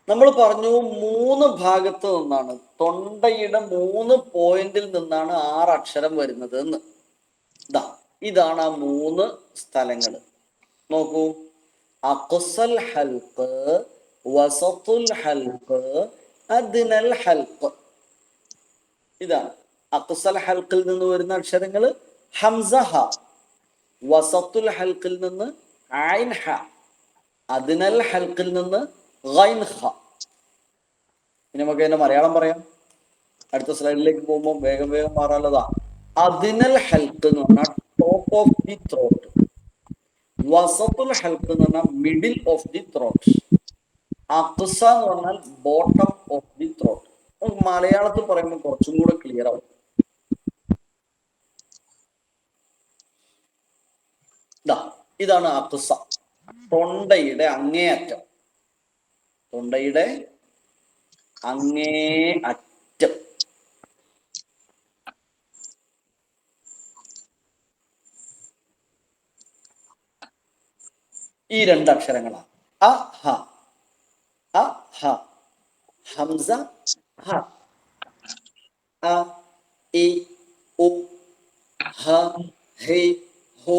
നമ്മൾ പറഞ്ഞു 3 ഭാഗത്ത് നിന്നാണ്, തൊണ്ടയുടെ 3 പോയിന്റിൽ നിന്നാണ് 6 അക്ഷരം വരുന്നത് എന്ന്. ഇതാണ് ആ 3 സ്ഥലങ്ങൾ. നോക്കൂ, അഖ്സൽ ഹൽഖ്, വസത്തുൽ ഹൽഖ്, അദ്നൽ ഹൽഖ്. ഇതാണ് അഖ്സൽ ഹൽഖിൽ നിന്ന് വരുന്ന അക്ഷരങ്ങൾ ഹംസ ഹ, വസത്തുൽ ഹൽഖിൽ നിന്ന് ഐൻ ഹ, അദ്നൽ ഹൽഖിൽ നിന്ന് ഗൈൻ ഹ. ഇനി നമുക്ക് അതിന്റെ മലയാളം പറയാം. അടുത്ത സ്ലൈഡിലേക്ക് പോകുമ്പോൾ വേഗം വേഗം മാറാനുള്ളതാ. അദ്നൽ ഹൽഖ് എന്ന് പറഞ്ഞാൽ ടോപ്പ് ഓഫ് ദി ത്രോട്ട്, വസത്തുൽ ഹൽഖ് എന്ന് പറഞ്ഞാൽ middle of the throat, Aqsa എന്ന് പറഞ്ഞാൽ ബോട്ടം ഓഫ് ദി ത്രോട്ട്. മലയാളത്തിൽ പറയുമ്പോൾ കുറച്ചും കൂടെ ക്ലിയർ ആവും. ഇതാണ് അഖ്സ, തൊണ്ടയുടെ അങ്ങേ അറ്റം. തൊണ്ടയുടെ അങ്ങേ അറ്റം. ഈ 2 അക്ഷരങ്ങളാണ്. അ ഹ, അ ഹ, ഹംസ ഹ, അ ഇ ഉ ഹ ഹെ ഹോ.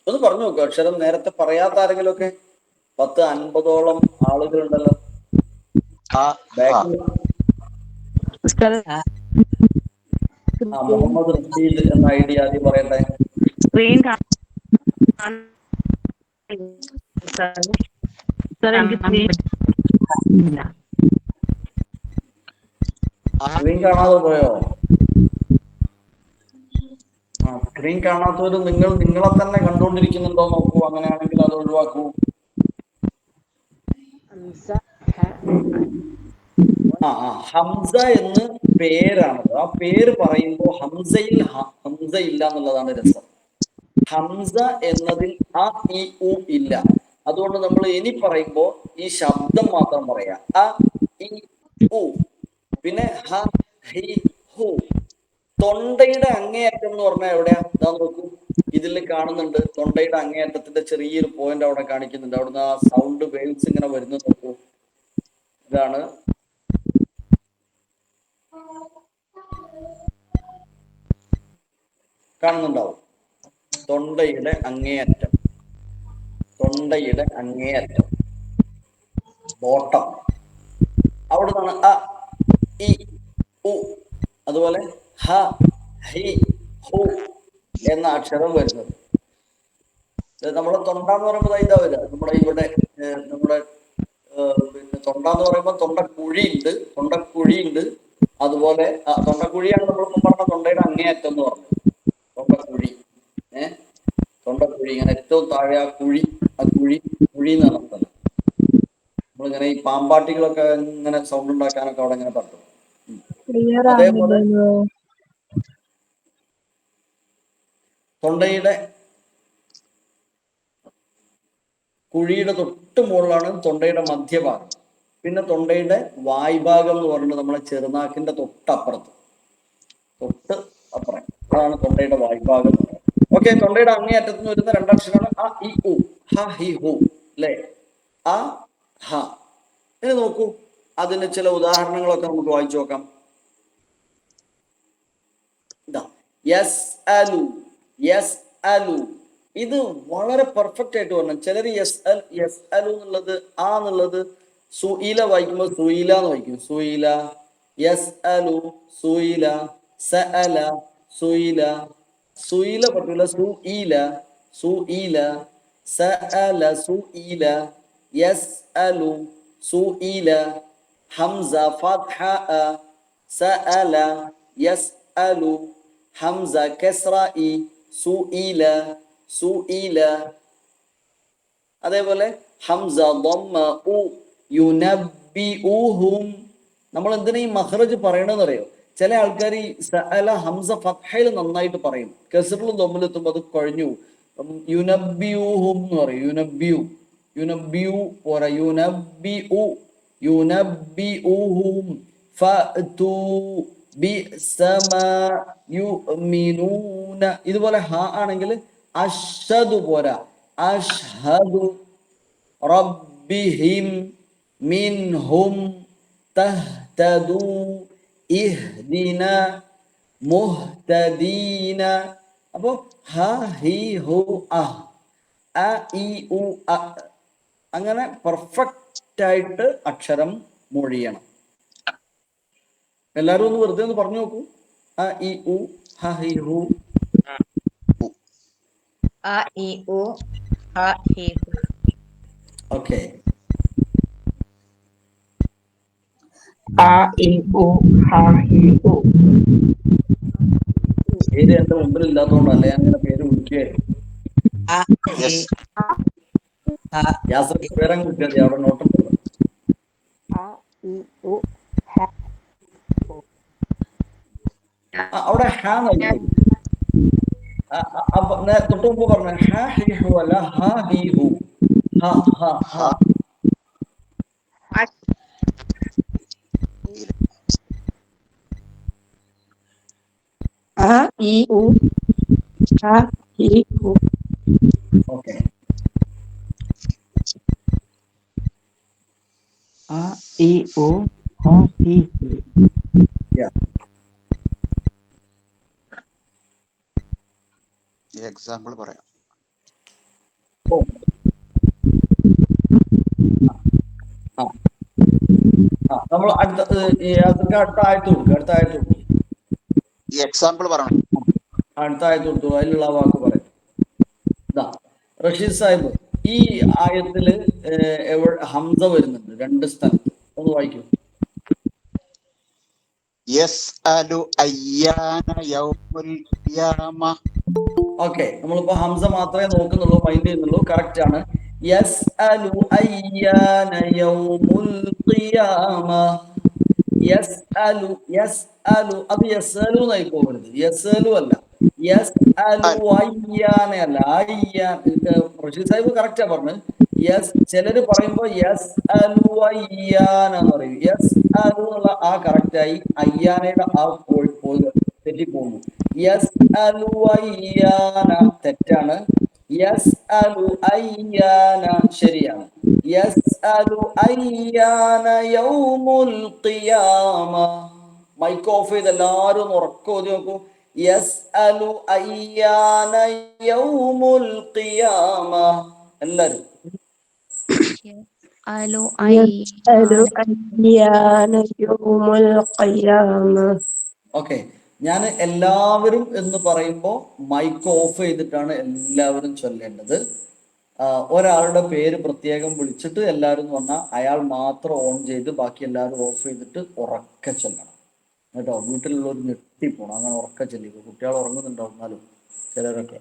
ഒന്ന് പറഞ്ഞു നോക്കൂ അക്ഷരം. നേരത്തെ പറയാത്ത ആരെങ്കിലും ഒക്കെ? 10-50ഓളം ആളുകളുണ്ടല്ലോ ബാക്കിൽ. മുഹമ്മദ് റഷീദ് എന്ന ഐഡി ആദ്യം പറയട്ടെ. സ്ക്രീൻ സ്ക്രീൻ കാണാതെ പോയോ? സ്ക്രീൻ കാണാത്തവര് നിങ്ങളെ തന്നെ കണ്ടുകൊണ്ടിരിക്കുന്നുണ്ടോ നോക്കൂ. അങ്ങനെയാണെങ്കിൽ അത് ഒഴിവാക്കൂ. ഹംസ എന്ന് പേരാണത്. ആ പേര് പറയുമ്പോൾ ഹംസയിൽ ഹംസ ഇല്ല എന്നുള്ളതാണ് രസം. ഹംസ എന്നതിൽ അ ഇ ഉ ഇല്ല. അതുകൊണ്ട് നമ്മൾ ഇനി പറയുമ്പോൾ ഈ ശബ്ദം മാത്രം പറയാം. അ ഇ ഉ. പിന്നെ ഹ ഹി ഹു. തൊണ്ടയുടെ അങ്ങേയറ്റം എന്ന് പറഞ്ഞാൽ എവിടെയാ? ഇതാ നോക്കൂ, ഇതിൽ കാണുന്നുണ്ട്. തൊണ്ടയുടെ അങ്ങേയറ്റത്തിന്റെ ചെറിയൊരു പോയിന്റ് അവിടെ കാണിക്കുന്നുണ്ട്. അവിടുന്ന് ആ സൗണ്ട് വേവ്സ് ഇങ്ങനെ വരുന്നു നോക്കൂ. ഇതാണ് കാണുന്നുണ്ടാവും. തൊണ്ടയുടെ അങ്ങേയറ്റം, തൊണ്ടയുടെ അങ്ങേയറ്റം, ബോട്ടം. അവിടെ നിന്നാണ് അ ഇ ഉ, അതുപോലെ ഹ ഹി ഹു എന്ന അക്ഷരം വരുന്നത്. നമ്മുടെ തൊണ്ട എന്ന് പറയുമ്പോൾ ഇതാ വരിക. നമ്മുടെ ഇവിടെ നമ്മുടെ പിന്നെ തൊണ്ട എന്ന് പറയുമ്പോൾ തൊണ്ടക്കുഴിയുണ്ട്. അതുപോലെ തൊണ്ടക്കുഴിയാണ് നമ്മളിപ്പോൾ പറഞ്ഞ തൊണ്ടയുടെ അങ്ങേയറ്റം എന്ന് പറഞ്ഞത്. തൊണ്ടക്കുഴി, തൊണ്ടക്കുഴി ഇങ്ങനെ ഏറ്റവും താഴെ ആ കുഴി എന്ന് പറഞ്ഞ സ്ഥലം. നമ്മളിങ്ങനെ ഈ പാമ്പാട്ടികളൊക്കെ ഇങ്ങനെ സൗണ്ട് ഉണ്ടാക്കാനൊക്കെ അവിടെ ഇങ്ങനെ പറ്റും. അതേപോലെ തൊണ്ടയുടെ കുഴിയുടെ തൊട്ട് മുകളിലാണ് തൊണ്ടയുടെ മധ്യഭാഗം. പിന്നെ തൊണ്ടയുടെ വായ്ഭാഗം എന്ന് പറയുന്നത് നമ്മളെ ചെറുനാക്കിന്റെ തൊട്ടപ്പുറം. അതാണ് തൊണ്ടയുടെ വായ്ഭാഗം. ഓക്കെ, തൊണ്ടയുടെ അങ്ങേയറ്റത്ത് നിന്ന് വരുന്ന രണ്ടക്ഷരമാണ് അ ഇ ഉ, ഹ ഹി ഹു, അല്ലേ? അ ഹ. ഇനി നോക്കൂ, അതിന് ചില ഉദാഹരണങ്ങളൊക്കെ നമുക്ക് വായിച്ചു നോക്കാം. യസ് അലു, യസ് അലു. ഇത് വളരെ പെർഫെക്റ്റ് ആയിട്ട് പറഞ്ഞു. ചിലർ യസ് അലു എന്നുള്ളത് എന്നുള്ളത് സുയില വായിക്കുമ്പോൾ സുയില എന്ന് വായിക്കും. സുയില, യസ് അലു, സുയില, സഅല, സുയില. സുയില പറ്റൂല, സുഇല, സുഇല, സഅല, സുഇല, യസ് അലു, സുഇല. ഹംസ ഫത്ഹ സഅല, യസ് അലു. ഹംസ കസ്റ ഇ, സുഇല, സുഇല. അതേപോലെ ഹംസ ദമ്മ ഉ, യുനബ്ബിഉഹും. നമ്മൾ എന്തിനാ ഈ മഖ്റജ് പറയണമെന്ന് അറിയോ? ചില ആൾക്കാർ ഈ സഅല ഹംസ ഫത്ഹയിൽ നന്നായിട്ട് പറയും, കസ്റിലും ദമ്മിലെത്തുമ്പോൾ അത് കുഴഞ്ഞു. യുനബ്ബിഉഹും എന്ന് പറയും. യുനബ്ബിഉ പോരാ, യുനബ്ബിഉഹും. ഫഅതു ബിസമാ യുഅ്മിനൂന. ഇതുപോലെ ഹ ആണെങ്കിൽ അഷ്ഹദു പോരാ, അഷ്ഹദു. റബ്ബിഹിം മിൻഹും തഹ്തദു ഇഹ്ദിന മുഹ്തദീന. അപ്പോ ഹ ഹി ഹു അഹ്, അ ഇ ഉ അ. അങ്ങനെ പെർഫെക്റ്റ് ആയിട്ട് അക്ഷരം മൊഴിയണം. എല്ലാരും ഒന്ന് വെറുതെ ഒന്ന് പറഞ്ഞു നോക്കൂ. അ ഇ ഉ ഹ ഹി ഹു. അ ഇ ഉ ഹ ഹി ഹു. ഓക്കെ. അ ഇ ഉ ഹ ഹി ഹു. പേര് എന്റെ മുമ്പിൽ ഇല്ലാത്തതുകൊണ്ടല്ല ഞാൻ ഇങ്ങനെ പേര് വിളിക്കുകയായിരുന്നു. യാസർ പേരങ്ങ് വിളിക്കാതെ അവിടെ നോട്ടുണ്ടല്ലോ. അവിടെ ഹ നോക്കിക്കോളൂ. തൊട്ട് മുമ്പ് പറഞ്ഞ ഹ ഹി ഹു അല്ല, ഹ ഹി ഹു. ഹ ഹ ഹ. അ ഇ ഉ ഹ ഹി ഹു. ഓക്കെ. അ ഇ ഉ ഹ ഹി ഹു. എക്സാമ്പിൾ പറയാം. നമ്മൾ അടുത്ത ആയത്ത് കൊടുക്കുക. അടുത്ത ആയത്ത് കൊടുക്കും. ഈ എക്സാമ്പിൾ പറയണം. അടുത്ത ആയത്ത് കൊടുത്തു. അതിലുള്ള വാക്ക് പറയാം. ഇതാ റഷീദ് സാഹിബ്, ഈ ആയത്തില് ഹംസ വരുന്നുണ്ട് 2 സ്ഥലത്ത്. ഒന്ന് വായിക്കൂ. യസ്അലു അയ്യാന യൗമുൽ ഖിയാമ. ഓക്കെ, നമ്മളിപ്പോ ഹംസ മാത്രമേ നോക്കുന്നുള്ളൂ, മൈൻഡ് ചെയ്യുന്നുള്ളൂ. കറക്റ്റ് ആണ്. യസ്അലു അയ്യാന യൗമുൽ ഖിയാമ. യസ്അലു അത് യസ്അലു എന്നായി പോകരുത്. യസ്അലു അല്ല, യസ്അലു അയ്യാന അല്ല. റഷീദ് സാഹിബ് കറക്റ്റാ പറഞ്ഞത്. ചിലര് പറയുമ്പോ യസ്അലു അയ്യാന എന്ന് പറയും. യസ്അലു എന്നുള്ള ആ കറക്റ്റായി, അയ്യാനയുടെ ആ തെറ്റിപ്പോകുന്നു. യസ്അലു അയ്യാന തെറ്റാണ്. യസ്അലു അയ്യാന ശരിയാണ്. യസ്അലു അയ്യാന യൗമുൽ ഖിയാമ. മൈക്ക് ഓഫ് ചെയ്ത് എല്ലാവരും ഒന്ന് ഉറക്കം ഓതി നോക്കൂ. യസ്അലു അയ്യാന യൗമുൽ ഖിയാമ. എല്ലാരും يسأل يسأل أيان يوم القيامة. ഓക്കെ. ഞാൻ എല്ലാവരും എന്ന് പറയുമ്പോൾ മൈക്ക് ഓഫ് ചെയ്തിട്ടാണ് എല്ലാവരും ചൊല്ലേണ്ടത്. ഒരാളുടെ പേര് പ്രത്യേകം വിളിച്ചിട്ട് എല്ലാവരും എന്ന് പറഞ്ഞാൽ അയാൾ മാത്രം ഓൺ ചെയ്ത് ബാക്കി എല്ലാവരും ഓഫ് ചെയ്തിട്ട് ഉറക്കെ ചൊല്ലണം കേട്ടോ. വീട്ടിലുള്ളവർ ഞെട്ടിപ്പോണം അങ്ങനെ ഉറക്കെ ചൊല്ലിക്കോ. കുട്ടികൾ ഉറങ്ങുന്നുണ്ടാവും എന്നാലും ചിലരൊക്കെ.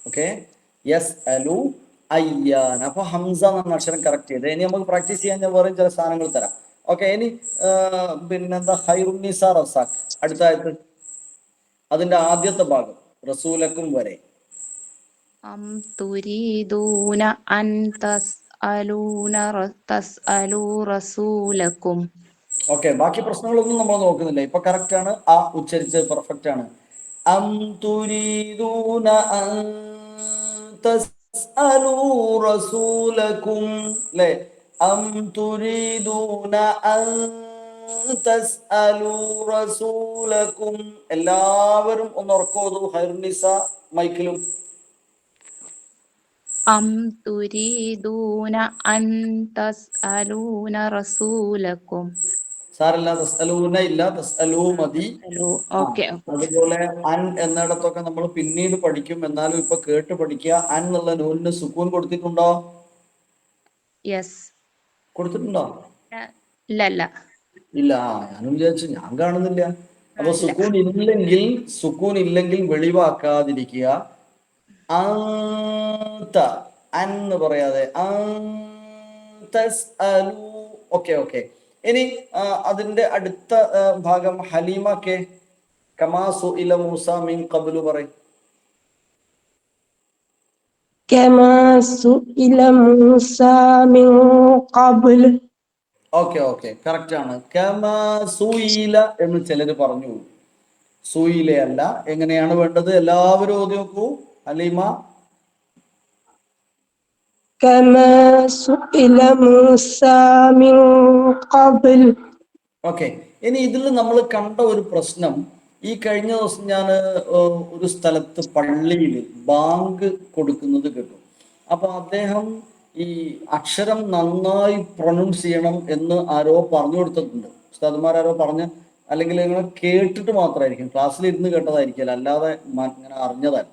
ഓക്കെ. യസ് അലു അയ്യാൻ. അപ്പൊ ഹംസ എന്ന അക്ഷരം കറക്റ്റ് ചെയ്ത്. ഇനി നമുക്ക് പ്രാക്ടീസ് ചെയ്യാൻ ഞാൻ വേറെ ചില സാധനങ്ങൾ തരാം. ഓക്കെ. ഇനി പിന്നെന്താ, ഖൈറുന്നിസ റസാഖ് അടുത്തായിട്ട് അതിന്റെ ആദ്യത്തെ ഭാഗം റസൂലക്കും വരെ. أم تريدون أن تسألوا رسولكم. ഓക്കെ, ബാക്കി പ്രശ്നങ്ങളൊന്നും നമ്മൾ നോക്കുന്നില്ല. ഇപ്പൊ കറക്റ്റ് ആണ്. ആ ഉച്ചരിച്ച് പെർഫെക്റ്റ് ആണ്. അം തുരീദൂന അൻ തസ്അലൂ റസൂലക്കും, ല്ലേ? അം തുരീദൂന അൻ തസ്അലൂ റസൂലക്കും. എല്ലാവരും ഒന്ന് ഉറക്കോതു. ഖൈറുന്നിസ മൈക്കിലും. أم تريدون أن تسألون رسولكم. സാറില്ല, തസ്അലൂന ഇല്ല, തസ്അലൂ മതി. ഓക്കെ. അതുപോലെ അൻ എന്നിടത്തൊക്കെ നമ്മൾ പിന്നീട് പഠിക്കും. എന്നാലും ഇപ്പൊ കേട്ട് പഠിക്കുക. അൻ എന്നുള്ള നൂലിന് സുക്കൂൻ കൊടുത്തിട്ടുണ്ടോ? യെസ്. കൊടുത്തിട്ടുണ്ടോ? ഇല്ല. ഇല്ല. ഞാനും വിചാരിച്ചു, ഞാൻ കാണുന്നില്ല. അപ്പൊ സുക്കൂൻ ഇല്ലെങ്കിൽ വെളിവാക്കാതിരിക്കുക. അന്ത എന്ന് പറയാതെ ഓക്കെ ഓക്കെ. ഇനി അതിന്റെ അടുത്ത ഭാഗം ഹലീമ കെ കമാ സുഇല മൂസ മിൻ ഖബ്ലു പറയും. كما سئل موسى من قبل. ഓക്കെ ഓക്കെ, കറക്റ്റ് ആണ്. കമാ സുഇല എന്ന് ചിലര് പറഞ്ഞു. സുഇല അല്ല. എങ്ങനെയാണ് വേണ്ടത്? എല്ലാവരും ഓതി നോക്കൂ. ഹലീമ. كما سئل موسى من قبل. ഓക്കെ. ഇനി ഇതിൽ നമ്മൾ കണ്ട ഒരു പ്രശ്നം, ഈ കഴിഞ്ഞ ദിവസം ഞാൻ ഒരു സ്ഥലത്ത് പള്ളിയിൽ ബാങ്ക് കൊടുക്കുന്നത് കേട്ടു. അപ്പൊ അദ്ദേഹം ഈ അക്ഷരം നന്നായി പ്രൊനൗൺസ് ചെയ്യണം എന്ന് ആരോ പറഞ്ഞു കൊടുത്തിട്ടുണ്ട്. ഉസ്താദുമാരോ പറഞ്ഞ്, അല്ലെങ്കിൽ നിങ്ങൾ കേട്ടിട്ട് മാത്രമായിരിക്കും, ക്ലാസ്സിൽ ഇരുന്ന് കേട്ടതായിരിക്കില്ല, അല്ലാതെ ഇങ്ങനെ അറിഞ്ഞതല്ല.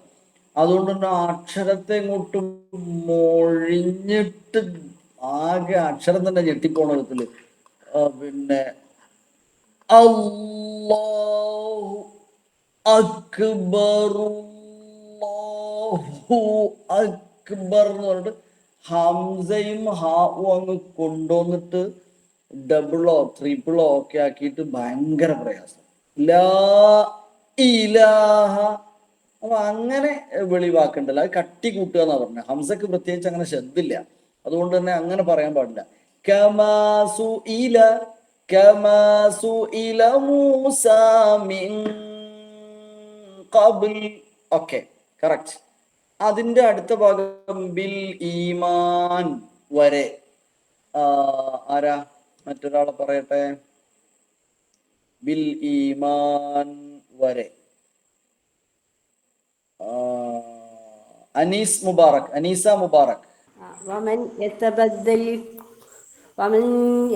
അതുകൊണ്ട് തന്നെ ആ അക്ഷരത്തെ ഇങ്ങോട്ട് മൊഴിഞ്ഞിട്ട് ആകെ അക്ഷരം തന്നെ ഞെട്ടിപ്പോണ വിധത്തില് പിന്നെ അല്ലാഹു അക്ബർ അല്ലാഹു അക്ബർ എന്ന് പറഞ്ഞിട്ട് ഹംസയും ഹാവും അങ്ങ് കൊണ്ടുവന്നിട്ട് ഡബിളോ ട്രിപ്പിളോ ഒക്കെ ആക്കിയിട്ട് ഭയങ്കര പ്രയാസം. ലാ ഇലാഹ. അപ്പൊ അങ്ങനെ വെളിവാക്കണ്ടല്ലോ, അത് കട്ടി കൂട്ടുക എന്നാ പറഞ്ഞത്. ഹംസക്ക് പ്രത്യേകിച്ച് അങ്ങനെ ശബ്ദില്ല, അതുകൊണ്ട് തന്നെ അങ്ങനെ പറയാൻ പാടില്ല. കമാസു ഇല കമാസു ഇല മൂസ മിൻ ഖബ്ൽ. Okay, correct. അതിന്റെ അടുത്ത ഭാഗം ബിൽ ഈമാൻ വരെ. ആരാ മറ്റൊരാളെ പറയട്ടെ? ബിൽ ഈമാൻ വരെ. അനീസ മുബാറക്. ومن يتبدل ومن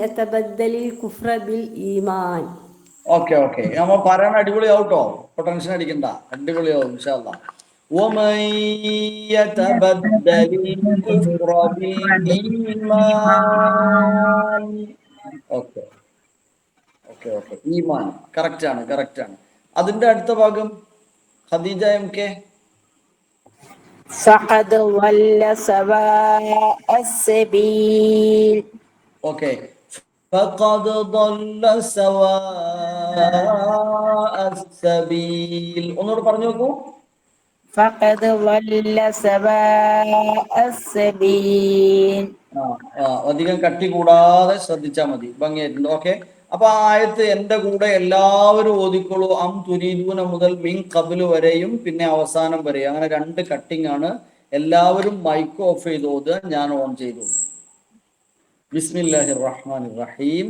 يتبدل الكفر بالإيمان ഓക്കെ ഓക്കെ, നമ്മൾ പറയാൻ അടിപൊളിയാവട്ടോ, ഇപ്പൊ ടെൻഷൻ അടിക്കണ്ട, അടിപൊളിയാവും ഇൻഷാ അല്ലാഹ്. ومن يتبدل الكفر بالإيمان. ഓക്കെ ഓക്കെ ഓക്കെ, ഈമാൻ കറക്റ്റ് ആണ്, കറക്റ്റ് ആണ്. അതിന്റെ അടുത്ത ഭാഗം ഖദീജ എം കെ. فقد ضل سواء السبيل. ഓക്കെ, فقد ضل سواء السبيل. ഒന്നുകൂടെ പറഞ്ഞു നോക്കൂ. فقد ضل سواء السبيل. അധികം കട്ടി കൂടാതെ ശ്രദ്ധിച്ചാൽ മതി, ഭംഗിയായിട്ടുണ്ട്. ഓക്കെ, അപ്പൊ ആ ആയത്ത് എന്റെ കൂടെ എല്ലാവരും ഓതിക്കോളൂ. അം തുരീദൂന മുതൽ മിൻ ഖബ്ലു വരെയും പിന്നെ അവസാനം വരെയും, അങ്ങനെ 2 കട്ടിംഗ് ആണ്. എല്ലാവരും മൈക്ക് ഓഫ് ചെയ്ത് ഓതുക, ഞാൻ ഓൺ ചെയ്തു. ബിസ്മില്ലാഹിർ റഹ്മാനിർ റഹീം.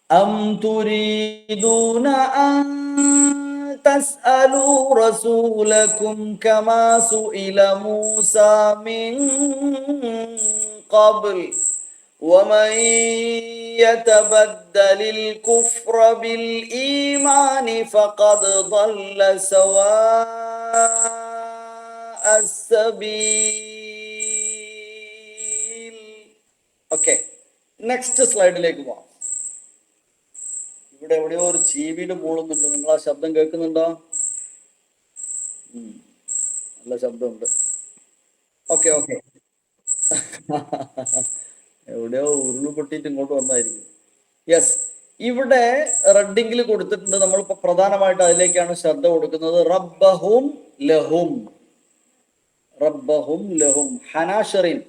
അം തുരീദൂന അൻ തസ്അലൂ റസൂലക്കും കമാ സുഇല മൂസാ മിൻ ഖബ്ൽ ومن يتبدل الكفر بالإيمان فقد ضل سواء السبيل. ഓക്കെ, നെക്സ്റ്റ് സ്ലൈഡിലേക്ക് പോവാം. ഇവിടെ എവിടെയോ ഒരു ചീവീട് മൂളുന്നുണ്ട്, നിങ്ങൾ ആ ശബ്ദം കേൾക്കുന്നുണ്ടോ? നല്ല ശബ്ദമുണ്ട്. ഓക്കെ ഓക്കെ, എവിടെയോ ഉരുള് പൊട്ടിയിട്ട് ഇങ്ങോട്ട് വന്നായിരിക്കും. യെസ്, ഇവിടെ റെഡിങ്ങിൽ കൊടുത്തിട്ടുണ്ട്. നമ്മളിപ്പോ പ്രധാനമായിട്ട് അതിലേക്കാണ് ശ്രദ്ധ കൊടുക്കുന്നത്. റബ്ബഹും ലഹും, റബ്ബഹും ലഹും. ഹനാഷറിൻ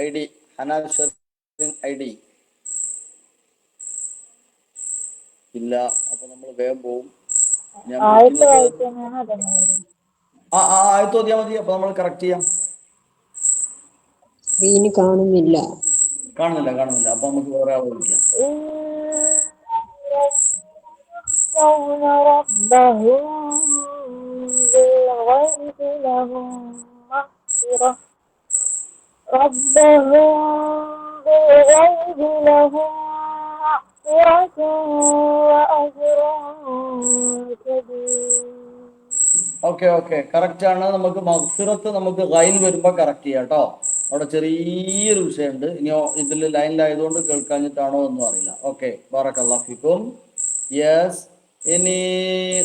ഐ ഡി, ഹനാഷറിൻ ഐ ഡി ഇല്ല. അപ്പൊ നമ്മൾ വേഗം പോവും. ഞാൻ ആയത്ത് ഓതിയാ മതി, അപ്പൊ നമ്മൾ കറക്റ്റ് ചെയ്യാം. സ്ക്രീന് കാണുന്നില്ല. കാണുന്നില്ല, അപ്പൊ നമുക്ക് വേറെ ആളെ വിളിക്കാം. ഓക്കെ ഓക്കെ, കറക്റ്റ് ആണ്. നമുക്ക് മഗ്ഫിറത്ത് നമുക്ക് ഗൈൻ വരുമ്പോ കറക്റ്റ് ചെയ്യാം കേട്ടോ. അവിടെ ചെറിയൊരു വിഷയമുണ്ട്. ഇനിയോ ഇതിൽ ലൈനിലായതുകൊണ്ട് കേൾക്കാഞ്ഞിട്ടാണോ ഒന്നും അറിയില്ല. ഓക്കെ, ബറക്കല്ലാഹു ഫീക്കും. യെസ്, ഇനി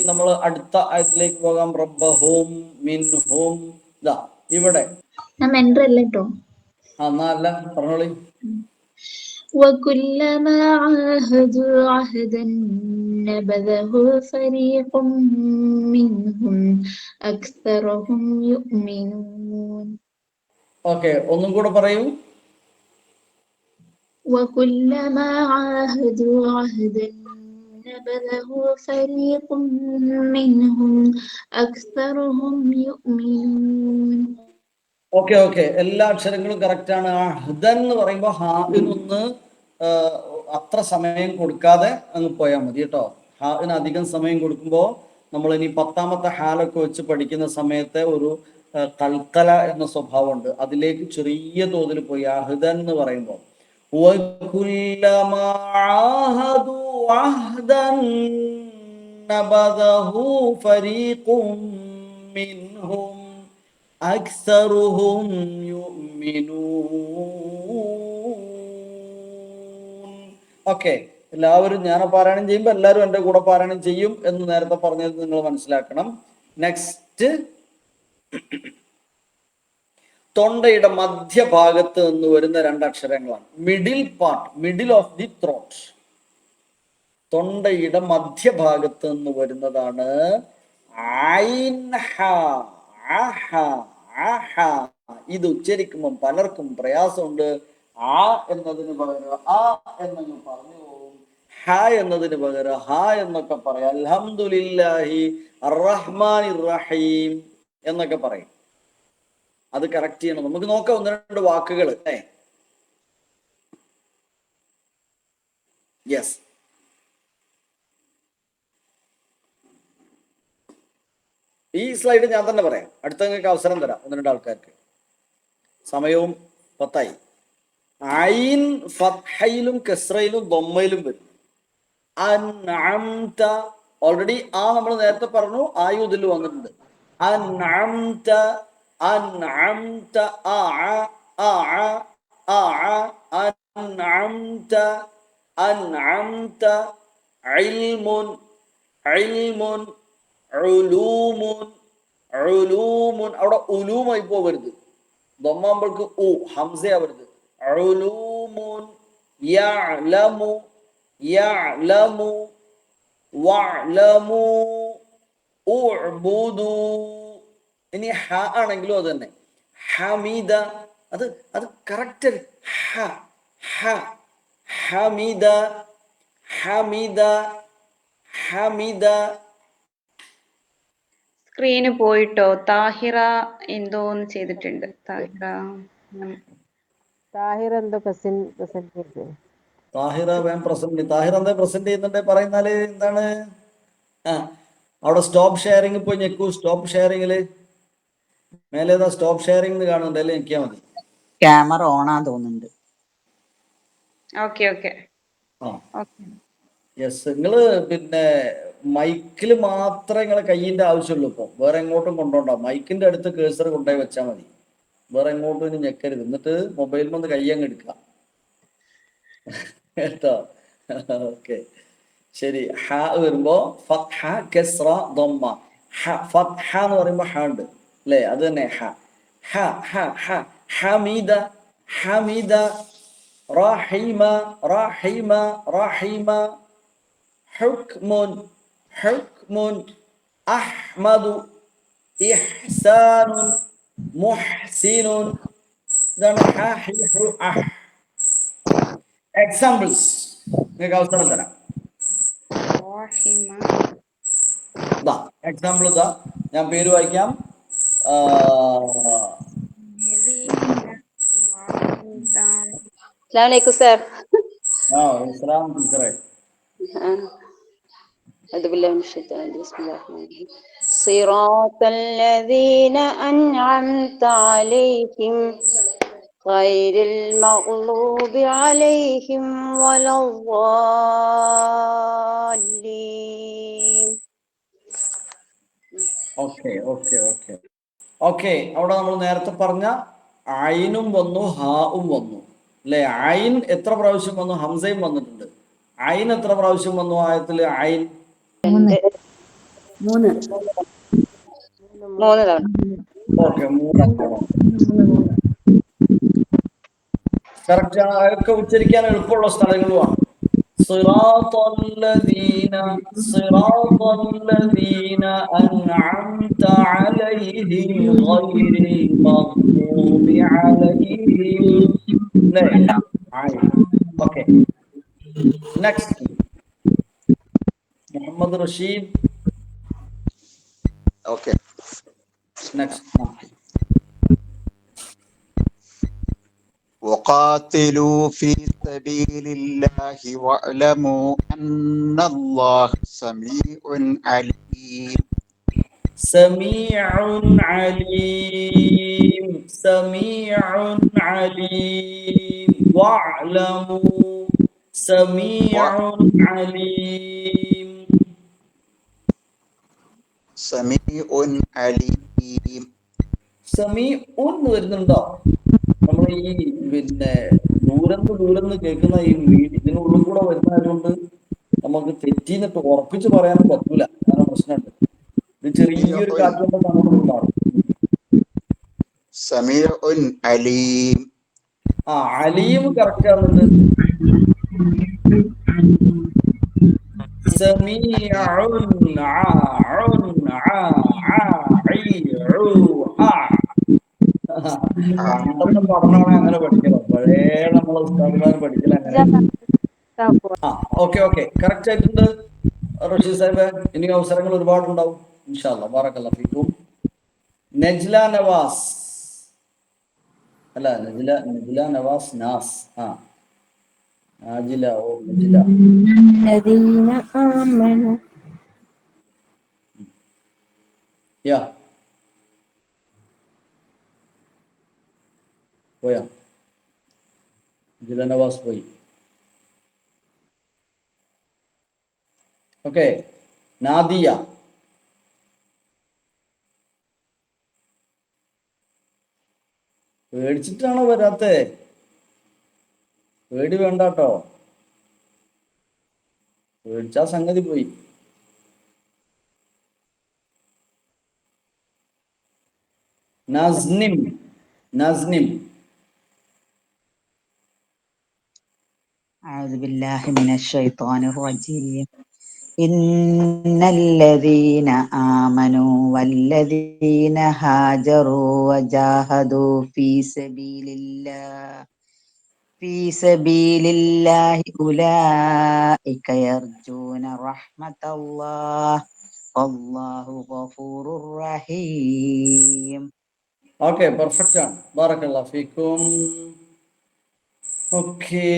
നമ്മൾ അടുത്ത ആയത്തിലേക്ക് പോകാം. റബ്ബഹും മിൻഹും. ഇതാ ഇവിടെ അല്ല, പറഞ്ഞോളി. وكلما عاهدوا عهدا نبذه فريق منهم أكثرهم يؤمنون. ഓക്കെ, ഒന്നും കൂടെ പറയൂ. وكلما عاهدوا عهدا نبذه فريق منهم أكثرهم يؤمنون. ഓക്കെ ഓക്കെ, എല്ലാ അക്ഷരങ്ങളും കറക്റ്റ് ആണ്. അഹ്ദൻ എന്ന് പറയുമ്പോൾ ഹാഇനൊന്ന് അത്ര സമയം കൊടുക്കാതെ അങ്ങ് പോയാൽ മതി കേട്ടോ. ഹാഇന് അധികം സമയം കൊടുക്കുമ്പോൾ നമ്മൾ ഇനി 10ാമത്തെ ഹാലൊക്കെ വെച്ച് പഠിക്കുന്ന സമയത്തെ ഒരു കൽക്കല എന്ന സ്വഭാവം ഉണ്ട്, അതിലേക്ക് ചെറിയ തോതിൽ പോയി അഹ്ദൻ എന്ന് പറയുമ്പോൾ അക്സറുഹും യുഅ്മിനൂൻ. ഓക്കെ, എല്ലാവരും ഞാൻ പാരായണം ചെയ്യുമ്പോൾ എല്ലാവരും എൻ്റെ കൂടെ പാരായണം ചെയ്യും എന്ന് നേരത്തെ പറഞ്ഞത് നിങ്ങൾ മനസ്സിലാക്കണം. നെക്സ്റ്റ്, തൊണ്ടയുടെ മധ്യഭാഗത്ത് നിന്ന് വരുന്ന 2 അക്ഷരങ്ങളാണ്. Middle part, middle of the throat, തൊണ്ടയുടെ മധ്യഭാഗത്ത് നിന്ന് വരുന്നതാണ് ഐൻ ഹ. ഇത് ഉച്ചരിക്കുമ്പോൾ പലർക്കും പ്രയാസമുണ്ട്. ആ എന്നതിന് പകരം ആ എന്നങ്ങ് പറഞ്ഞു പോകും. ഹ എന്നതിന് പകരം ഹ എന്നൊക്കെ പറയാം. അൽഹംദുലില്ലാഹി അർറഹ്മാനിർ റഹീം എന്നൊക്കെ പറയും. അത് കറക്റ്റ് ചെയ്യണം. നമുക്ക് നോക്കാം 1-2 വാക്കുകൾ. യെസ്, ഈ സ്ലൈഡ് ഞാൻ തന്നെ പറയാം. അടുത്ത നിങ്ങൾക്ക് അവസരം തരാം 1-2 ആൾക്കാർക്ക്. സമയവും പത്തായി. ഐൻ ഫത്ഹയിലും കസ്റയിലും ദമ്മയിലും വരും. അൻഅംത ഓൾറെഡി ആ നമ്മൾ നേരത്തെ പറഞ്ഞു, ആയുദിൽ വന്നിട്ടുണ്ട്. അൻഅംത അൻഅംത ആ ആ ആ അൻഅംത അൻഅംത ഇൽമുൻ ഇൽമുൻ ഉലൂമുൻ ഉലൂമുൻ. അവിടെ ഉലൂമായി പോവരുത്, ദമ്മാകുമ്പോൾക്ക് ഉ ഹംസയാവരുത്. ഉലൂമുൻ യഅലമു യഅലമു വഅലമു ഉഅ്ബുദു. ഇനി ഹ ആണെങ്കിലും അത് തന്നെ. ഹമീദ അത് അത് കറക്റ്റ്. ഹ ഹ ഹമീദ ഹമീദ ഹമീദ. സ്ക്രീന് പോയിട്ടോ. താഹിറ എന്തോന്ന് ചെയ്തിട്ടുണ്ട്. താഹിർ എന്തോ പ്രസന്റ് ചെയ്തു. താഹിറ വേം പ്രസന്റ്. താഹിർ എന്താ പ്രസന്റ് ചെയ്യുന്നുണ്ട് പറയുന്നാല് എന്താണ്? അവിടെ സ്റ്റോപ്പ് ഷെയറിംഗ് പോയി ഞെക്കൂ. സ്റ്റോപ്പ് ഷെയറിംഗില് മേലേതാ സ്റ്റോപ്പ് ഷെയറിംഗ് കാണുന്നുണ്ട്, അല്ലേ? ഞെക്കിയാ മതി. ക്യാമറ ഓണാ തോന്നുന്നുണ്ട്. Okay okay yes. നിങ്ങള് പിന്നെ മൈക്കിൽ മാത്രമേ നിങ്ങളെ കയ്യിന്റെ ആവശ്യമുള്ളൂ. ഇപ്പൊ വേറെ എങ്ങോട്ടും കൊണ്ടോണ്ട. മൈക്കിന്റെ അടുത്ത് കേസർ കൊണ്ടുപോയി വെച്ചാൽ മതി. വേറെ എങ്ങോട്ടും ഇനി ഞെക്കരുത്. എന്നിട്ട് മൊബൈലിൽ നിന്ന് കയ്യങ്ങ് എടുക്കാം കേട്ടോ. ഓക്കെ, ശരി. ഹ വരുമ്പോ ഫത്ഹ കസ്റ ദമ്മ. ഫത്ഹ എന്ന് പറയുമ്പോ ഹ ഉണ്ട് അല്ലേ? അത് തന്നെ ഹ ഹ ഹ ഹ. ഹമീദ ഹമീദ റഹിമ റഹിമ റഹിമ. ഹുക്മുൻ ഹുക്മുൻ അഹ്മദു ഇഹ്സാനുൻ മുഹ്സിനുൻ. ഇതാണ് ഹ ഹി ഹു അഹ്. എക്സാമ്പിൾസ് നിങ്ങൾക്ക് അവസരം തരാം. ഇതാ എക്സാമ്പിൾ. ഇതാ ഞാൻ പേര് വായിക്കാം. അസ്സലാമലൈക്കും സർ. ഇസ്ലാം ടീച്ചറെ. സിറാത്തല്ലദീന അൻഅംത അലൈഹിം ഗൈറിൽ മഗ്ളൂബി അലൈഹിം വലദ്ദാല്ലീൻ. Okay okay okay okay. അവിടെ നമ്മൾ നേരത്തെ പറഞ്ഞ ഐനും വന്നു, ഹാവും വന്നു അല്ലെ? ഐൻ എത്ര പ്രാവശ്യം വന്നു? ഹംസയും വന്നിട്ടുണ്ട്. ഐൻ എത്ര പ്രാവശ്യം വന്നു ആയത്തില്? ഐൻ മൂന്ന് തവണ. Okay, 3 correct. അതൊക്കെ ഉച്ചരിക്കാൻ എളുപ്പമുള്ള സ്ഥലങ്ങളുമാണ്. സിറാത്തല്ലദീന സിറാത്തല്ലദീന അൻഅംത അലൈഹിം ഗൈറിൽ മഗ്ദൂബി അലൈഹിം. Okay, next Muhammad Rashid. Okay, next. وقاتلوا في سبيل الله واعلموا أن الله سميع عليم. سميع عليم سميع عليم واعلموا سميع عليم. سميع عليم. സമീഉൻ വരുന്നുണ്ടോ? നമ്മൾ ഈ പിന്നെ ദൂരന്ന് കേൾക്കുന്ന ഈ ഇതിനുള്ളിൽ കൂടെ വരുന്നതുകൊണ്ട് നമുക്ക് തെറ്റിന്നിട്ട് ഉറപ്പിച്ച് പറയാനും പറ്റൂല. അങ്ങനെ പ്രശ്നമുണ്ട്. ഇത് ചെറിയൊരു കാറ്റുകൊണ്ട് നമുക്ക് മാറും. സമീഉൻ അലീം. അലീം കറക്റ്റ് ആവുന്നുണ്ട്. പണ്ടത്തെ പഠനമാണ് അങ്ങനെ പഠിക്കണം. പഴയ നമ്മളെ ഉസ്താദുമാർ പഠിക്കല അങ്ങനെ. ഓക്കെ ഓക്കെ, കറക്റ്റ് ആയിട്ടുണ്ട് റഷീദ് സാഹിബ്. ഇനി അവസരങ്ങൾ ഒരുപാടുണ്ടാവും ഇൻഷാ അല്ലാഹ്. ബാറക്കല്ലാഹു ഫീക്കും. നജ്ല നവാസ് അല്ല, നജ്ല നവാസ് നാസ്. നാജില ഓ നജ്ല. യാ പോയാ ജിലനവാസ് പോയി. ഓക്കെ, നാദിയ. പേടിച്ചിട്ടാണോ വരാത്തെ? പേടി വേണ്ട കേട്ടോ, പേടിച്ചാ സംഗതി പോയി. നസ്നിം, നസ്നിം. أعوذ بالله من الشيطان الرجيم إن الذين آمنوا والذين هاجروا وجاهدوا في سبيل الله أولئك يرجون رحمة الله والله غفور رحيم. ഓക്കെ, പെർഫെക്റ്റ് ആണ്. ബാറക്കല്ലാഹു ഫീക്കും. ഓക്കെ,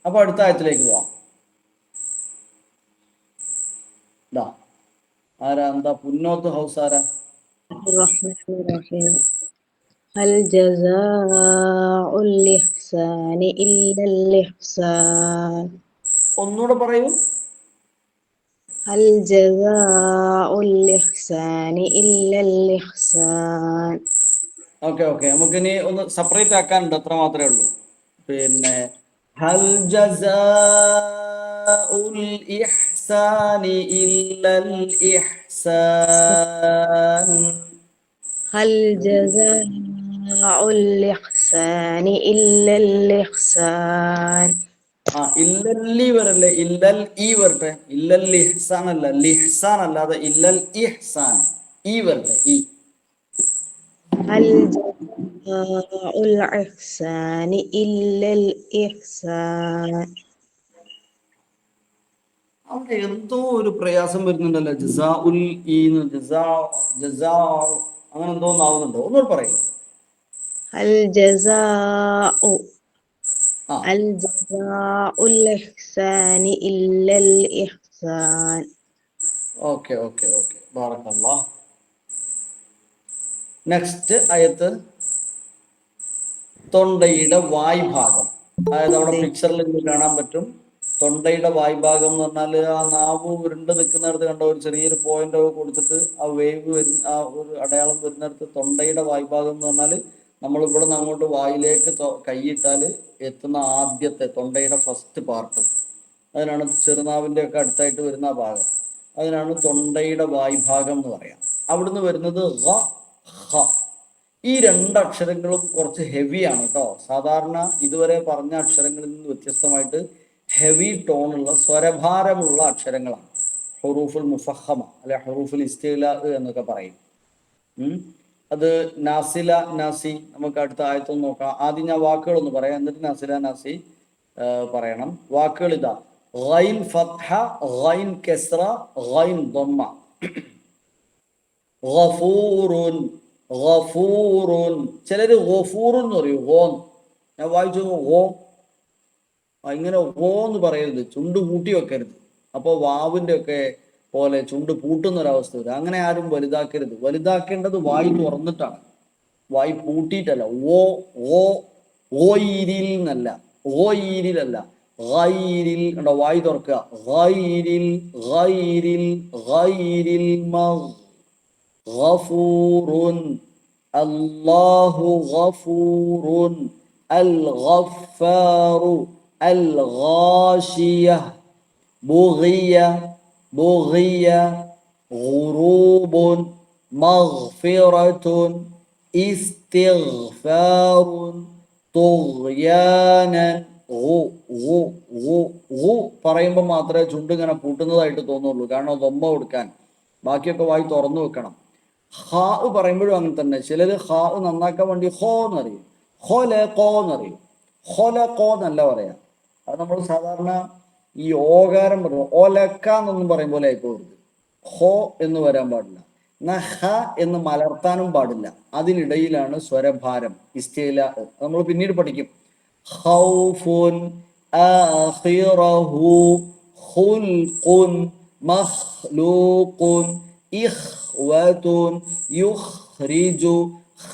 അപ്പൊ അടുത്ത ആയത്തിലേക്ക് പോവാം. ആരാ? എന്താ പുന്നോത്ത് ഹൗസ് ആരാ? هل جزاء الإحسان إلا الإحسان. ഒന്നുകൂടെ പറയൂ. هل جزاء الإحسان إلا الإحسان. ഓക്കെ ഓക്കെ, നമുക്കിനി ഒന്ന് സെപ്പറേറ്റ് ആക്കാനുണ്ട്, അത്ര മാത്രമേ ഉള്ളൂ. പിന്നെ ഹൽ ജസാഉൽ ഇഹ്സാനി ഇല്ലൽ ഇഹ്സാൻ. هل جزاء الإحسان إلا الإحسان. ഇല്ലല്ലി വരല്ലേ, ഇല്ലൽ ഈ വരട്ടെ. ഇല്ലൽ ഇഹ്സാൻ അല്ല, ലിഹ്സാൻ അല്ലാതെ ഇല്ലൽ ഇഹ്സാൻ ഈ വരട്ടെ. ഈ هل جزاء الإحسان إلا الإحسان. അവിടെ എന്തോ ഒരു പ്രയാസം വരുന്നുണ്ടല്ലോ. ജസാ ഉൽ ജസാ ജസാ അങ്ങനെ എന്തോ ആവുന്നുണ്ടോ? ഒന്നുകൂടെ പറയും. هل جزاء الإحسان إلا الإحسان. ഓക്കെ ഓക്കെ ഓക്കെ, ബാറക്കല്ലാഹ്. നെക്സ്റ്റ് ആയത്ത് തൊണ്ടയുടെ വായ്ഭാഗം. അതായത് അവിടെ പിക്ചറിൽ നിങ്ങൾക്ക് കാണാൻ പറ്റും. തൊണ്ടയുടെ വായ്ഭാഗം എന്ന് പറഞ്ഞാൽ ആ നാവ് ഉരുണ്ട് നിൽക്കുന്നിടത്ത് കണ്ട ഒരു ചെറിയൊരു പോയിന്റ് ഒക്കെ കൊടുത്തിട്ട് ആ വേവ് വരുന്ന ആ ഒരു അടയാളം വരുന്നിടത്ത് തൊണ്ടയുടെ വായ്ഭാഗം എന്ന് പറഞ്ഞാൽ നമ്മൾ ഇവിടെ നിന്ന് അങ്ങോട്ട് വായിലേക്ക് കൈയിട്ടാൽ എത്തുന്ന ആദ്യത്തെ തൊണ്ടയുടെ ഫസ്റ്റ് പാർട്ട്, അതിനാണ് ചെറുനാവിൻ്റെ ഒക്കെ അടുത്തായിട്ട് വരുന്ന ഭാഗം, അതിനാണ് തൊണ്ടയുടെ വായ്ഭാഗം എന്ന് പറയാം. അവിടുന്ന് വരുന്നത് ഖ, ഖ. ഈ രണ്ടക്ഷരങ്ങളും കുറച്ച് ഹെവിയാണ് കേട്ടോ. സാധാരണ ഇതുവരെ പറഞ്ഞ അക്ഷരങ്ങളിൽ നിന്ന് വ്യത്യസ്തമായിട്ട് ഹെവി ടോണുള്ള സ്വരഭാരമുള്ള അക്ഷരങ്ങളാണ്. ഹുറൂഫുൽ മുഫഹമ അല്ലെ ഹുറൂഫുൽ ഇസ്തിലാ എന്നൊക്കെ പറയും. അത് നാസില, നാസി. നമുക്ക് അടുത്ത ആയത്തൊന്ന് നോക്കാം. ആദ്യം ഞാൻ വാക്കുകളൊന്ന് പറയാം, എന്നിട്ട് നാസില, നാസി പറയണം. വാക്കുകൾ ഇതാ: ഗൈൻ ഫത്ഹ, ഗൈൻ കസ്റ, ഗൈൻ ദമ്മ. ഗഫൂറുൻ, ഗഫൂറുൻ. ചിലര് ഗഫൂറുൻ എന്ന് പറയും. ഗോൻ ഞാൻ വായിച്ചു ഗോ. ഇങ്ങനെ ഗോ എന്ന് പറയരുത്, ചുണ്ട് പൂട്ടി വെക്കരുത്. അപ്പോൾ വാവിൻ്റെ ഒക്കെ പോലെ ചുണ്ട് പൂട്ടുന്നൊരവസ്ഥ വരും. അങ്ങനെ ആരും വലുതാക്കരുത്. വലുതാക്കേണ്ടത് വായി തുറന്നിട്ടാണ്, വായി പൂട്ടിയിട്ടല്ല. ഓ ഓ ഓയിരിൽ എന്നല്ല, ഓയിരിലല്ല, ഗൈരിൽ. കണ്ടോ, വായി തുറക്കുക. ഗൈരിൽ ഗൈരിൽ ഗൈരിൽ ഗഫൂറുൻ, അല്ലാഹു ഗഫൂറുൻ, അൽ ഗഫാറു, അൽ ഗാശിയ, ബുഗിയ ബുഗിയ, ഗുറൂബുൻ, മഗ്ഫിറത്തുൻ, ഇസ്തിഗ്ഫാറുൻ, തുഗ്യാനൻ. പറയുമ്പോൾ മാത്രമേ ചുണ്ട് ഇങ്ങനെ പൂട്ടുന്നതായിട്ട് തോന്നുള്ളൂ, കാരണം ദമ്മ കൊടുക്കാൻ. ബാക്കിയൊക്കെ വായി തുറന്നു വെക്കണം. ഹാ പറയുമ്പോഴും അങ്ങനെ തന്നെ. ചിലർ ഹാ നന്നാക്കാൻ വേണ്ടി ഹോ എന്നറിയും, ഹൊലക്കോ എന്നറിയും. ഹൊലക്കോ എന്നല്ല പറയാം. അത് നമ്മൾ സാധാരണ ഈ ഓകാരം പറയും, ഒലക്ക എന്നൊന്നും പറയും പോലെ ആയിപ്പോരുത്. ഹോ എന്ന് വരാൻ പാടില്ല, ഹ എന്ന് മലർത്താനും പാടില്ല. അതിനിടയിലാണ് സ്വരഭാരം, ഇസ്തില. നമ്മൾ പിന്നീട് പഠിക്കും. ഖൗഫുൻ, ആഖിറഹു, ഖുൽഖുൻ, മഖ്ലൂഖുൻ, ഇഖ്വതുൻ, യുഖ്രിജു,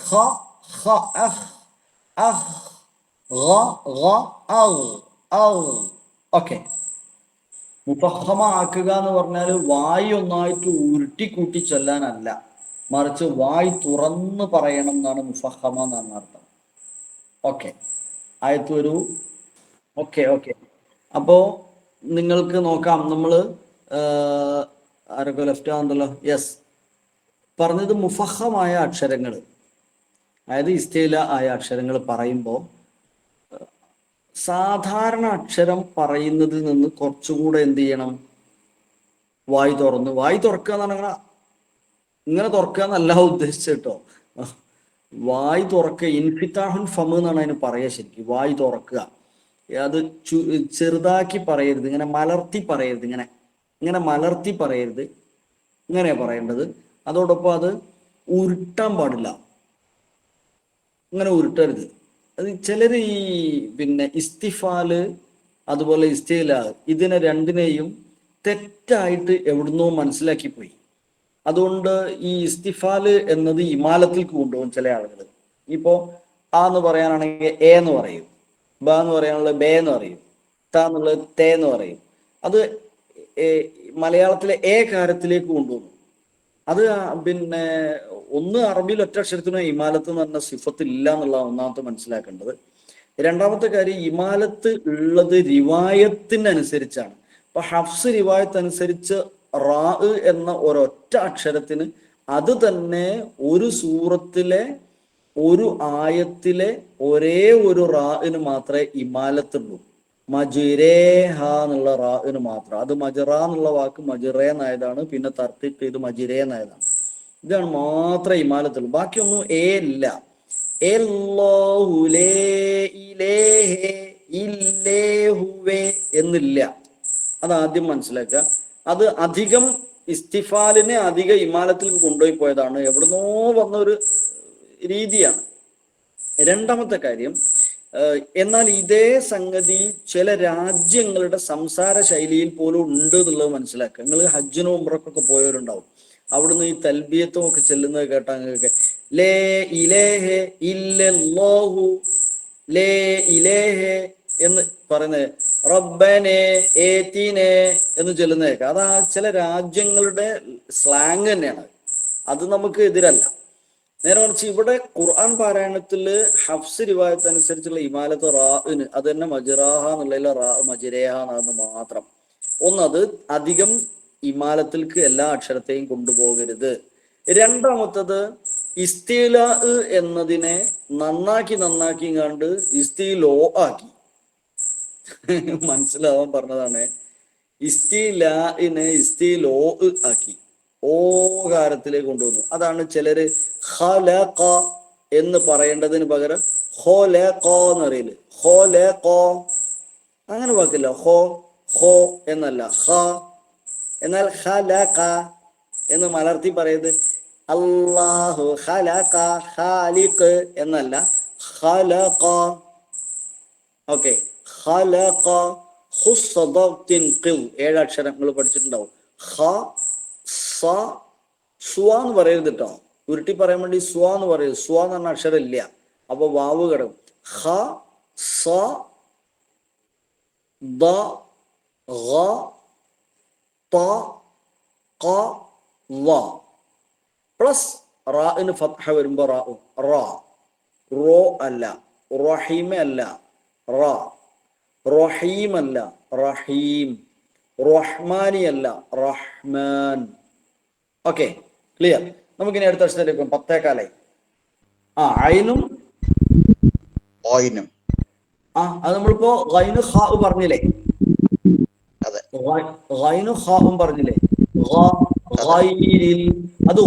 ഖ ഖ അഖ് അഖ് ഓക്കെ. മുഫഹമ ആക്കുക എന്ന് പറഞ്ഞാൽ വായി ഒന്നായിട്ട് ഉരുട്ടിക്കൂട്ടി ചൊല്ലാനല്ല, മറിച്ച് വായി തുറന്ന് പറയണം എന്നാണ് മുഫഹമ എന്നാണ് അർത്ഥം. ഓക്കെ, ആയത്ത് ഒരു ഓക്കെ. അപ്പോ നിങ്ങൾക്ക് നോക്കാം, നമ്മള് ആരൊക്കെ ലെഫ്റ്റ് ആണെന്നല്ലോ. യെസ്, പറഞ്ഞത് മുഫഹമായ അക്ഷരങ്ങൾ, അതായത് ഇസ്തില ആയ അക്ഷരങ്ങൾ പറയുമ്പോൾ സാധാരണ അക്ഷരം പറയുന്നതിൽ നിന്ന് കുറച്ചുകൂടെ എന്ത് ചെയ്യണം, വായി തുറക്കുക എന്ന് പറഞ്ഞാൽ ഇങ്ങനെ തുറക്കുക എന്നല്ല ഉദ്ദേശിച്ചത് കേട്ടോ. വായി തുറക്കുക, ഇൻഫിത്താഹുൻ ഫമ് എന്നാണ് അതിന് പറയുക ശരിക്കും. വായി തുറക്കുക, അത് ചെറുതാക്കി പറയരുത്, ഇങ്ങനെ മലർത്തി പറയരുത്, ഇങ്ങനെ മലർത്തി പറയരുത്, ഇങ്ങനെയാ പറയേണ്ടത്. അതോടൊപ്പം അത് ഉരുട്ടാൻ പാടില്ല, ഇങ്ങനെ ഉരുട്ടരുത്. അത് ചിലർ ഈ ഇസ്തിഫാല് അതുപോലെ ഇസ്തില ഇതിനെ രണ്ടിനെയും തെറ്റായിട്ട് എവിടുന്നോ മനസ്സിലാക്കി പോയി. അതുകൊണ്ട് ഈ ഇസ്തിഫാല് എന്നത് ഇമാലത്തിലേക്ക് കൊണ്ടുപോകും ചില ആളുകൾ. ഇപ്പോ ആ എന്ന് പറയാനാണെങ്കിൽ എ എന്ന് പറയും, ബ എന്ന് പറയാനുള്ളത് ബേ എന്ന് പറയും, ത എന്നുള്ളത് തേ എന്ന് പറയും. അത് മലയാളത്തിലെ എ കാര്യത്തിലേക്ക് കൊണ്ടുപോകുന്നു. അത് ഒന്ന് അറബിയിൽ ഒറ്റ അക്ഷരത്തിനോ ഇമാലത്ത് എന്ന് പറഞ്ഞ സിഫത്ത് ഇല്ല എന്നുള്ള ഒന്നാമത്തെ മനസ്സിലാക്കേണ്ടത്. രണ്ടാമത്തെ കാര്യം, ഇമാലത്ത് ഉള്ളത് റിവായത്തിനനുസരിച്ചാണ്. അപ്പൊ ഹഫ്സ് റിവായത്ത് അനുസരിച്ച് റാ എന്ന ഒരൊറ്റ അക്ഷരത്തിന് അത് തന്നെ ഒരു സൂറത്തിലെ ഒരു ആയത്തിലെ ഒരേ ഒരു റാഇന് മാത്രമേ ഇമാലത്തുള്ളൂ. മജിരേഹ എന്നുള്ള റാഇന് മാത്രം. അത് മജറ എന്നുള്ള വാക്ക് മജിറേ എന്നായതാണ്, പിന്നെ തർത്തിക്ക് ഇത് മജിരേ എന്നായതാണ്. ഇതാണ് മാത്രമേ ഇമാലത്തുള്ളൂ. ബാക്കിയൊന്നും ഏ ഇല്ല. എന്നില്ല. അതാദ്യം മനസ്സിലാക്കുക. അത് അധികം ഇസ്തിഫാലിനെ അധിക ഇമാലത്തിൽ കൊണ്ടുപോയി പോയതാണ്, എവിടുന്നോ വന്നൊരു രീതിയാണ്. രണ്ടാമത്തെ കാര്യം, എന്നാൽ ഇതേ സംഗതി ചില രാജ്യങ്ങളുടെ സംസാര ശൈലിയിൽ പോലും ഉണ്ട് എന്നുള്ളത് മനസ്സിലാക്കുക. നിങ്ങൾ ഹജ്ജിനും ഉംറക്കൊക്കെ പോയവരുണ്ടാവും, അവിടുന്ന് ഈ തൽബിയത്തും ഒക്കെ ചെല്ലുന്നത് കേട്ടാ നിങ്ങൾക്ക് ലേ ഇലേഹെ ഇല്ലല്ലാഹു ലേ ഇലേഹെ എന്ന് പറയുന്നത് റബ്ബനെ ഏതീനെ എന്ന് ചൊല്ലുന്ന കേൾക്കാം. അത് ആ ചില രാജ്യങ്ങളുടെ സ്ലാങ് തന്നെയാണ്, അത് നമുക്ക് എതിരല്ല. നേരെ മറിച്ച് ഇവിടെ ഖുർആൻ പാരായണത്തില് ഹഫ്സ് റിവായത്ത് അനുസരിച്ചുള്ള ഇമാലത്ത് റാഇന് അത് തന്നെ മജിറാഹ എന്നുള്ളതിൽ റാ മജിരേഹ എന്നാണെന്ന് മാത്രം. അത് അധികം ഇമാലത്തിൽക്ക് എല്ലാ അക്ഷരത്തെയും കൊണ്ടുപോകരുത്. രണ്ടാമത്തത്, ഇസ്തില എന്നതിനെ നന്നാക്കി കണ്ട് ഇസ്തിലോ ആക്കി. മനസ്സിലാവാൻ പറഞ്ഞതാണ്. ഇസ്തിലിനെ ഇസ്തിലോ ആക്കി, ഓകാരത്തിലേക്ക് കൊണ്ടുവന്നു. അതാണ് ചിലര് ഖലഖ എന്ന് പറയേണ്ടതിന് പകരം ഖലഖ എന്ന് അറിയില്ല. ഖലഖ അങ്ങനെ വാക്കില്ല, ഹോ എന്നല്ല ഖ. എന്നാൽ ഖലഖ എന്ന് മലർത്തി പറയത് അല്ലാഹു ഖലഖ ഖാലിഖ് എന്നല്ല, ഖലഖ. ഓക്കെ, ഖലഖ ഖുസ്ദത്തിൻ ഖിൽ 7 അക്ഷരങ്ങൾ പഠിച്ചിട്ടുണ്ടാവും. ഖ സ സ്വാ എന്ന് പറയരുത് കേട്ടോ, ഉരുട്ടി പറയാൻ വേണ്ടി സ്വാ എന്ന് പറയരുത്. സ്വാ എന്ന് പറഞ്ഞ അക്ഷരം ഇല്ല, അപ്പൊ വാവ് കിടക്കും. ഖ സ ദ ഗ ത ഖ വ പ്ലസ് റാഇന് ഫത്ഹ വരുമ്പോ റാ. റോ അല്ല, റഹീമ അല്ല, റാ. റഹീം അല്ല, റഹീം. റഹ്മാനി അല്ല, റഹ്മാൻ. Okay, clear. നമുക്കിനി അടുത്ത അക്ഷരത്തിലേക്ക് പോകും. 10:15 ഐനും അത് നമ്മളിപ്പോ ഗൈനു ഖാ പറഞ്ഞില്ലേ, ഗൈനു ഖാഉം പറഞ്ഞില്ലേ. അത്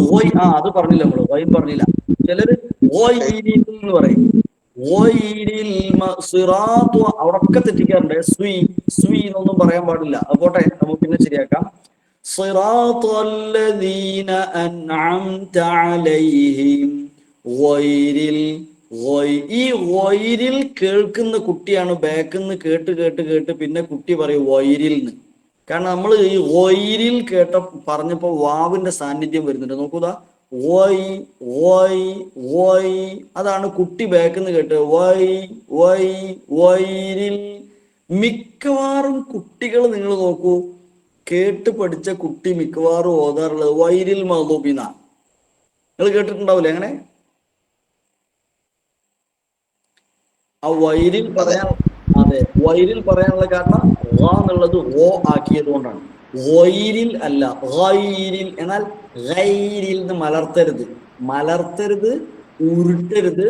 അത് പറഞ്ഞില്ല നമ്മള്, ഗൈൻ പറഞ്ഞില്ല. ചിലര് എന്ന് പറയും. അവിടൊക്കെ തെറ്റിക്കാറുണ്ട്. സ്വീ എന്നൊന്നും പറയാൻ പാടില്ല. അതുപോട്ടെ, നമുക്ക് പിന്നെ ശരിയാക്കാം. സിറാത്തല്ലദീന അൻഅംത അലൈഹിം ഗൈരിൽ. ഈ വൈരിൽ കേൾക്കുന്ന കുട്ടിയാണ് ബാക്കിന്ന് കേട്ട് പിന്നെ കുട്ടി പറയും വൈരിൽ എന്ന്. കാരണം നമ്മൾ ഈ വൈരിൽ പറഞ്ഞപ്പോ വാവിന്റെ സാന്നിധ്യം വരുന്നുണ്ട്. നോക്കൂതാ, വൈ വൈ വൈ. അതാണ് കുട്ടി ബാക്കെന്ന് കേട്ട് വൈ വൈ വൈരിൽ. മിക്കവാറും കുട്ടികൾ നിങ്ങൾ നോക്കൂ, കേട്ട് പഠിച്ച കുട്ടി മിക്കവാറും ഓതാറുള്ളത് വൈരിൽ മഗ്ദൂബിന. നിങ്ങൾ കേട്ടിട്ടുണ്ടാവില്ലേ അങ്ങനെ? ആ വൈരിൽ പറയാൻ, അതെ, വൈരിൽ പറയാനുള്ള കാരണം വ എന്നുള്ളത് ഓ ആക്കിയത് കൊണ്ടാണ്. വൈരിൽ അല്ല, ഗൈരിൽ. എന്നാൽ ഗൈരിൽ എന്ന് മലർത്തരുത്, മലർത്തരുത്, ഉരുട്ടരുത്.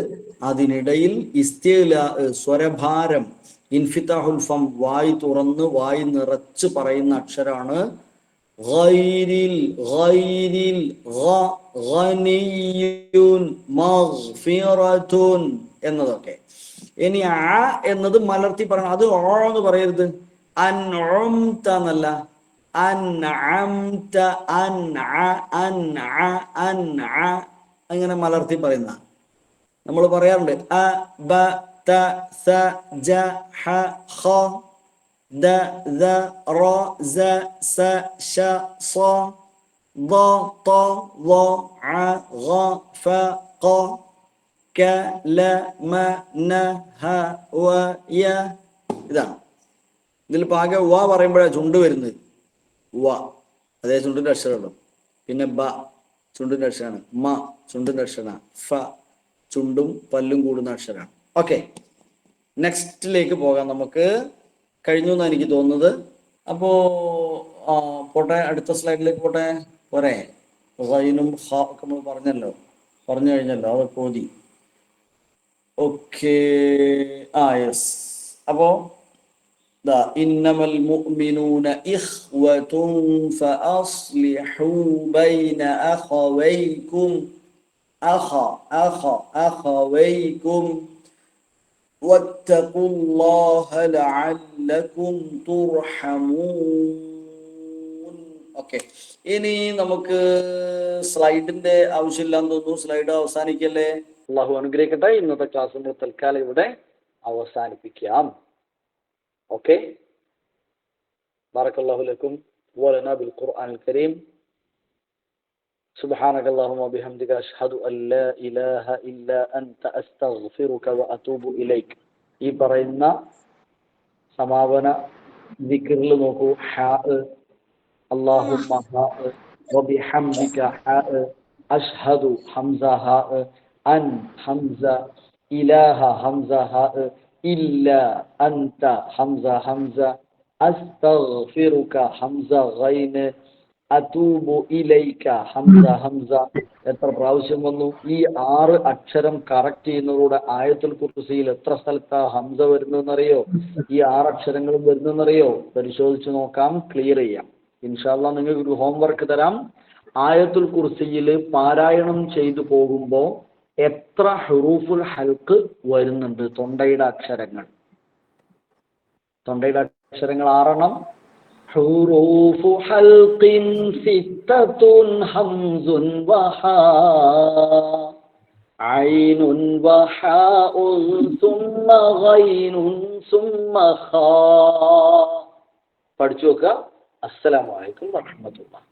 അതിനിടയിൽ ഇസ്തിഅ്ലാ, സ്വരഭാരം, ഇൻഫിതാഹുൽ ഫം, വായ് തുറന്ന് വായ് നിറച്ച് പറയുന്ന അക്ഷരാണ് ഗൈരിൽ. ഗൈരിൽ ഗനിയ്യുൻ മഗ്ഫിറതുൻ എന്നതൊക്കെ. ഇനി ആ എന്നത് മലർത്തി പറയണം. അത് ഓ എന്ന് പറയരുത്. അൻഉംത എന്നല്ല, അൻഅംത, അങ്ങനെ മലർത്തി പറയുന്ന നമ്മൾ പറയാറുണ്ട്. അ ബ ത സ ജ ഹ ഖ ദ ദ റ സ സ ഷ ص ض ط ظ ع غ ف ق ക ല മ ന ഹ വ യ. ഇതാണ്. ഇതിൽ പാകെ വ പറയുമ്പോഴാണ് ചുണ്ട് വരുന്നത്. വ അതേ ചുണ്ടിന്റെ അക്ഷരമുള്ളൂ. പിന്നെ ബ ചുണ്ടിന്റെ അക്ഷരമാണ്. മ ചുണ്ടിന്റെ അക്ഷരമാണ്. ഫ ചുണ്ടും പല്ലും കൂടുന്ന അക്ഷരമാണ്. ഓക്കെ, നെക്സ്റ്റിലേക്ക് പോകാം. നമുക്ക് കഴിഞ്ഞു എന്നാണ് എനിക്ക് തോന്നുന്നത്. അപ്പോ പോട്ടെ, അടുത്ത സ്ലൈഡിലേക്ക് പോട്ടെ. പോരെ? ഗൈനും ഹ ഒക്കെ നമ്മൾ പറഞ്ഞു കഴിഞ്ഞല്ലോ, അതൊക്കെ ഓതി. Okay, yes. അപ്പോ ഇന്നമൽ മുഅ്മിനൂന ഇഖ്വതുൻ ഫഅസ്ലിഹൂ ബൈന അഖവൈകും അഖവൈകും വത്തഖുല്ലാഹ ലഅല്ലകും തുർഹമൂൻ. ഓക്കെ, ഇനി നമുക്ക് സ്ലൈഡിന്റെ ആവശ്യമില്ലാന്ന് തോന്നുന്നു. സ്ലൈഡ് അവസാനിക്കല്ലേ? അള്ളാഹു അനുഗ്രഹിക്കട്ടെ. ഇന്നത്തെ ക്ലാസ് നമ്മൾ തൽക്കാലം ഇവിടെ അവസാനിപ്പിക്കാം. ഓക്കെ, ബാറക്കല്ലാഹു ലക്കും വലനാ ബിൽ ഖുർആനിൽ കരീം. സുബ്ഹാനക അല്ലാഹുമ്മ വബിഹംദിക അഷ്ഹദു അൻ ലാ ഇലാഹ ഇല്ലാ അൻത അസ്തഗ്ഫിറുക വഅതൂബു ഇലൈക്. ഈ പറയുന്ന സമാപന ദിക്റിൽ നോക്കൂ. ഹാ അല്ലാഹുമ്മ ഹാ വബിഹംദിക ഹാ അഷ്ഹദു ഹംസ ഹാ അൻ ഹംസ ഇലാഹ ഹംസ ഹാ ഇല്ല അൻത ഹംസ ഹംസ അസ്തഗ്ഫിറുക ഹംസ ഗൈൻ അതൂബു ഇലൈക ഹംസ ഹംസ. എത്ര പ്രാവശ്യം വന്നു? ഈ 6 അക്ഷരം കറക്റ്റ് ചെയ്യുന്നതോടെ ആയത്തുൽ കുർസിയിൽ എത്ര സ്ഥലത്താ ഹംസ വരുന്നതെന്നറിയോ? ഈ 6 അക്ഷരങ്ങളും വരുന്നതെന്നറിയോ? പരിശോധിച്ച് നോക്കാം, ക്ലിയർ ചെയ്യാം. ഇൻഷാ അല്ലാഹ് നിങ്ങൾക്ക് ഒരു ഹോംവർക്ക് തരാം. ആയത്തുൽ കുർസിയിൽ പാരായണം ചെയ്തു പോകുമ്പോൾ എത്ര ഹുറൂഫുൽ ഹൽക്ക് വരുന്നുണ്ട്? തൊണ്ടയുടെ അക്ഷരങ്ങൾ 6 ഹുറൂഫു ഹൽഖിൻ സിത്തത്തുൻ ഹംസുൻ വഹാ ഐനുൻ വഹാഉൻ സുമ്മ ഗൈനുൻ സുമ്മ ഖാ. പഠിച്ചു നോക്കുക. അസ്സലാമു അലൈക്കും വറഹ്മത്തുള്ളാഹി.